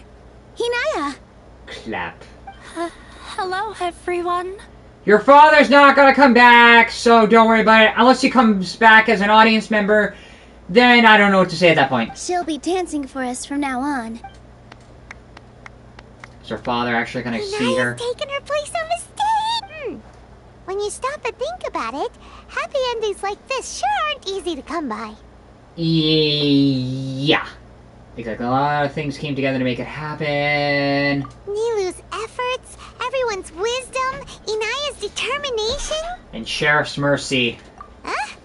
Inaya. Clap. Hello, everyone. Your father's not gonna come back, so don't worry about it. Unless he comes back as an audience member, then I don't know what to say at that point. She'll be dancing for us from now on. Is her father actually gonna see her? Taking her place on the stage. When you stop and think about it, happy endings like this sure aren't easy to come by. Yeah. Exactly. A lot of things came together to make it happen. Nilou's efforts, everyone's wisdom, Inaya's determination. And Sheriff's mercy. Huh?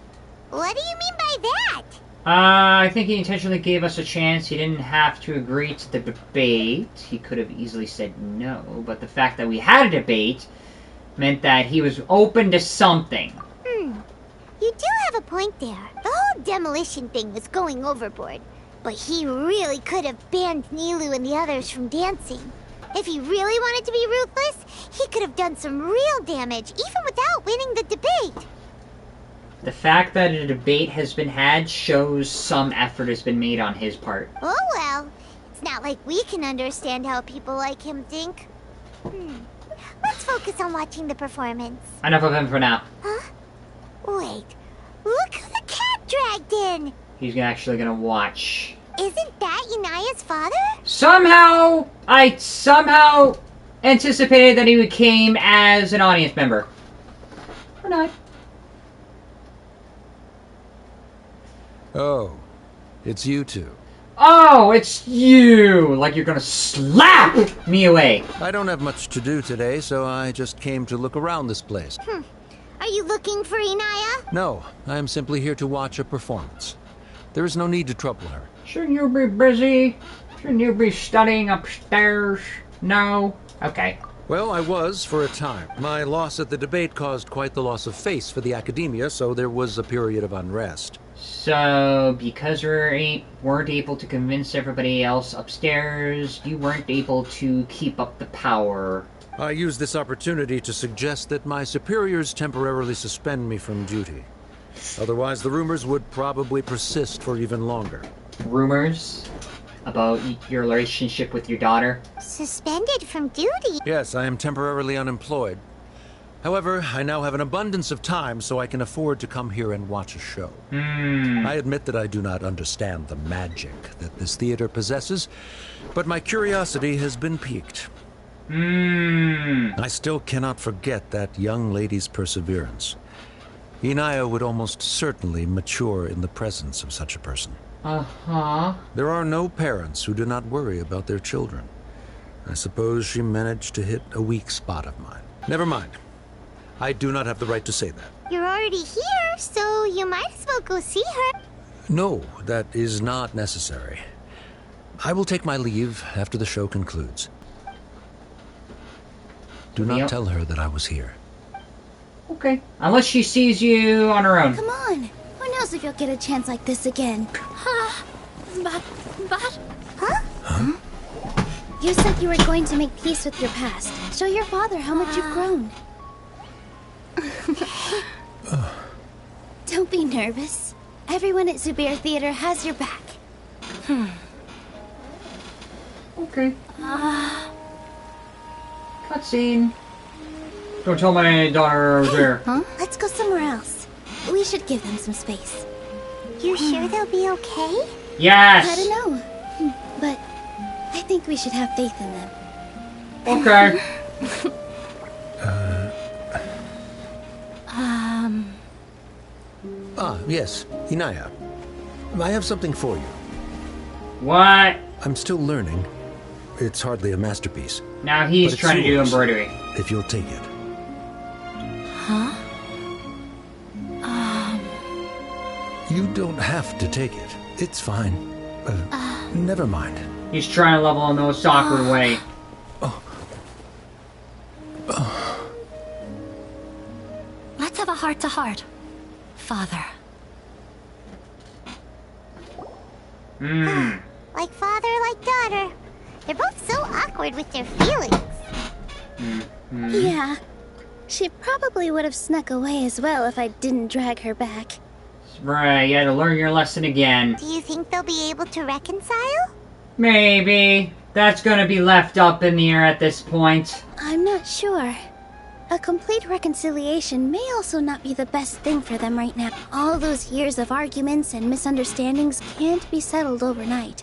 What do you mean by that? I think he intentionally gave us a chance. He didn't have to agree to the debate. He could have easily said no, but the fact that we had a debate meant that he was open to something. You do have a point there. The whole demolition thing was going overboard. But he really could have banned Nilou and the others from dancing. If he really wanted to be ruthless, he could have done some real damage, even without winning the debate. The fact that a debate has been had shows some effort has been made on his part. Oh well, it's not like we can understand how people like him think. Let's focus on watching the performance. Enough of him for now. Huh? Wait, look who the cat dragged in! He's actually gonna watch. Isn't that Inaya's father? I somehow anticipated that he came as an audience member. Or not. Oh, it's you two. Oh, it's you! Like you're gonna slap me away. I don't have much to do today, so I just came to look around this place. Are you looking for Inaya? No, I am simply here to watch a performance. There is no need to trouble her. Shouldn't you be busy? Shouldn't you be studying upstairs? No? Okay. Well, I was for a time. My loss at the debate caused quite the loss of face for the Akademiya, so there was a period of unrest. So, because we weren't able to convince everybody else upstairs, you weren't able to keep up the power. I used this opportunity to suggest that my superiors temporarily suspend me from duty. Otherwise, the rumors would probably persist for even longer. Rumors? About your relationship with your daughter? Suspended from duty? Yes, I am temporarily unemployed. However, I now have an abundance of time, so I can afford to come here and watch a show. I admit that I do not understand the magic that this theater possesses, but my curiosity has been piqued. I still cannot forget that young lady's perseverance. Inaya would almost certainly mature in the presence of such a person. There are no parents who do not worry about their children. I suppose she managed to hit a weak spot of mine. Never mind. I do not have the right to say that. You're already here, so you might as well go see her. No, that is not necessary. I will take my leave after the show concludes. Do not tell her that I was here. Okay. Unless she sees you on her own. Come on. Who knows if you'll get a chance like this again. Huh? You said you were going to make peace with your past. Show your father how much you've grown. Don't be nervous. Everyone at Zubair Theater has your back. Okay. Cutscene. Don't tell my daughter I was there. Huh? Let's go somewhere else. We should give them some space. You sure they'll be okay? Yes! I don't know. But I think we should have faith in them. Okay. Yes, Inaya. I have something for you. What? I'm still learning. It's hardly a masterpiece. Now he's trying to do embroidery. If you'll take it. Huh? You don't have to take it. It's fine. Never mind. He's trying to level in the most awkward way. Let's have a heart-to-heart, Father. Like father, like daughter. They're both so awkward with their feelings. Yeah. She probably would have snuck away as well if I didn't drag her back. Right, you had to learn your lesson again. Do you think they'll be able to reconcile? Maybe. That's gonna be left up in the air at this point. I'm not sure. A complete reconciliation may also not be the best thing for them right now. All those years of arguments and misunderstandings can't be settled overnight.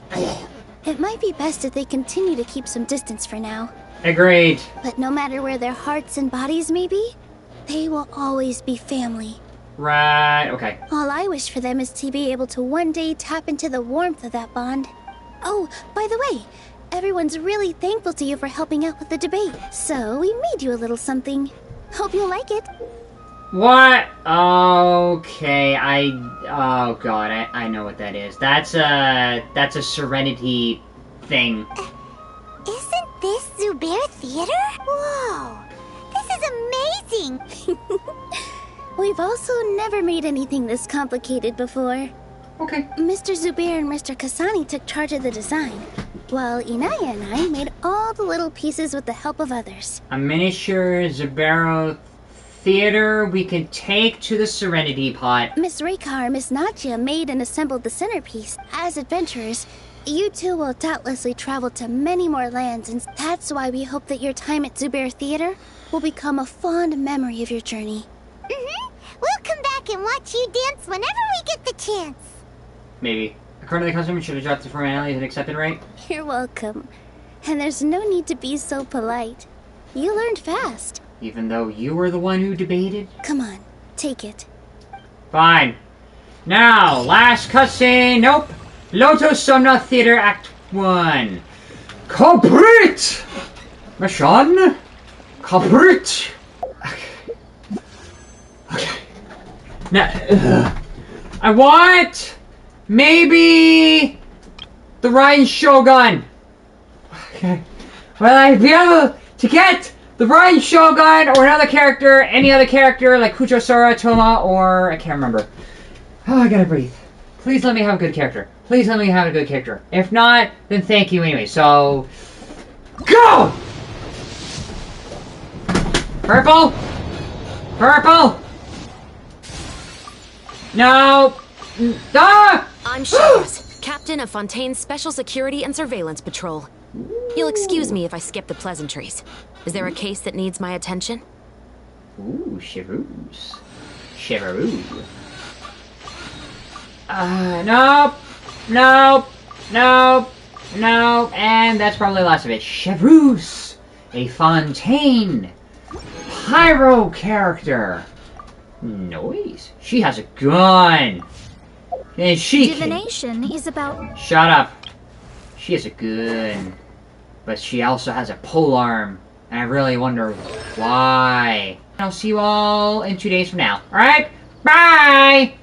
It might be best if they continue to keep some distance for now. Agreed. But no matter where their hearts and bodies may be, they will always be family. Right, okay. All I wish for them is to be able to one day tap into the warmth of that bond. Oh, by the way, everyone's really thankful to you for helping out with the debate. So we made you a little something. Hope you'll like it. What? Okay, oh god, I know what that is. That's a Serenity thing. Isn't this Zubair Theater? Whoa, this is amazing! We've also never made anything this complicated before. Okay. Mr. Zubair and Mr. Kasani took charge of the design, while Inaya and I made all the little pieces with the help of others. A miniature Zubero theater we can take to the Serenity Pot. Miss Reikar and Miss Nadja made and assembled the centerpiece. As adventurers, you two will doubtlessly travel to many more lands, and that's why we hope that your time at Zubair Theater will become a fond memory of your journey. We'll come back and watch you dance whenever we get the chance. Maybe. According to the custom, should have dropped the formalities and accepted, right? You're welcome. And there's no need to be so polite. You learned fast. Even though you were the one who debated? Come on, take it. Fine. Now, last cutscene. Nope. Lotus Somna Theater Act 1. Complete! Mission? Complete! Okay. Now, I want maybe the Ryan Shogun. Okay. Will I be able to get the Ryan Shogun or another character, any other character like Kucho Sora, Toma, or I can't remember. Oh, I gotta breathe. Please let me have a good character. Please let me have a good character. If not, then thank you anyway. So, go! Purple! Purple! No! Ah! I'm Shaz, captain of Fontaine's Special Security and Surveillance Patrol. You'll excuse me if I skip the pleasantries. Is there a case that needs my attention? Ooh, Shivaroos. Shivaroo. Nope. Nope. Nope. Nope. And that's probably the last of it. Shivaroos! A Fontaine! Pyro character! Noise. She has a gun! And she Divination is about... Shut up. She has a gun. But she also has a polearm. And I really wonder why. I'll see you all in 2 days from now. Alright? Bye!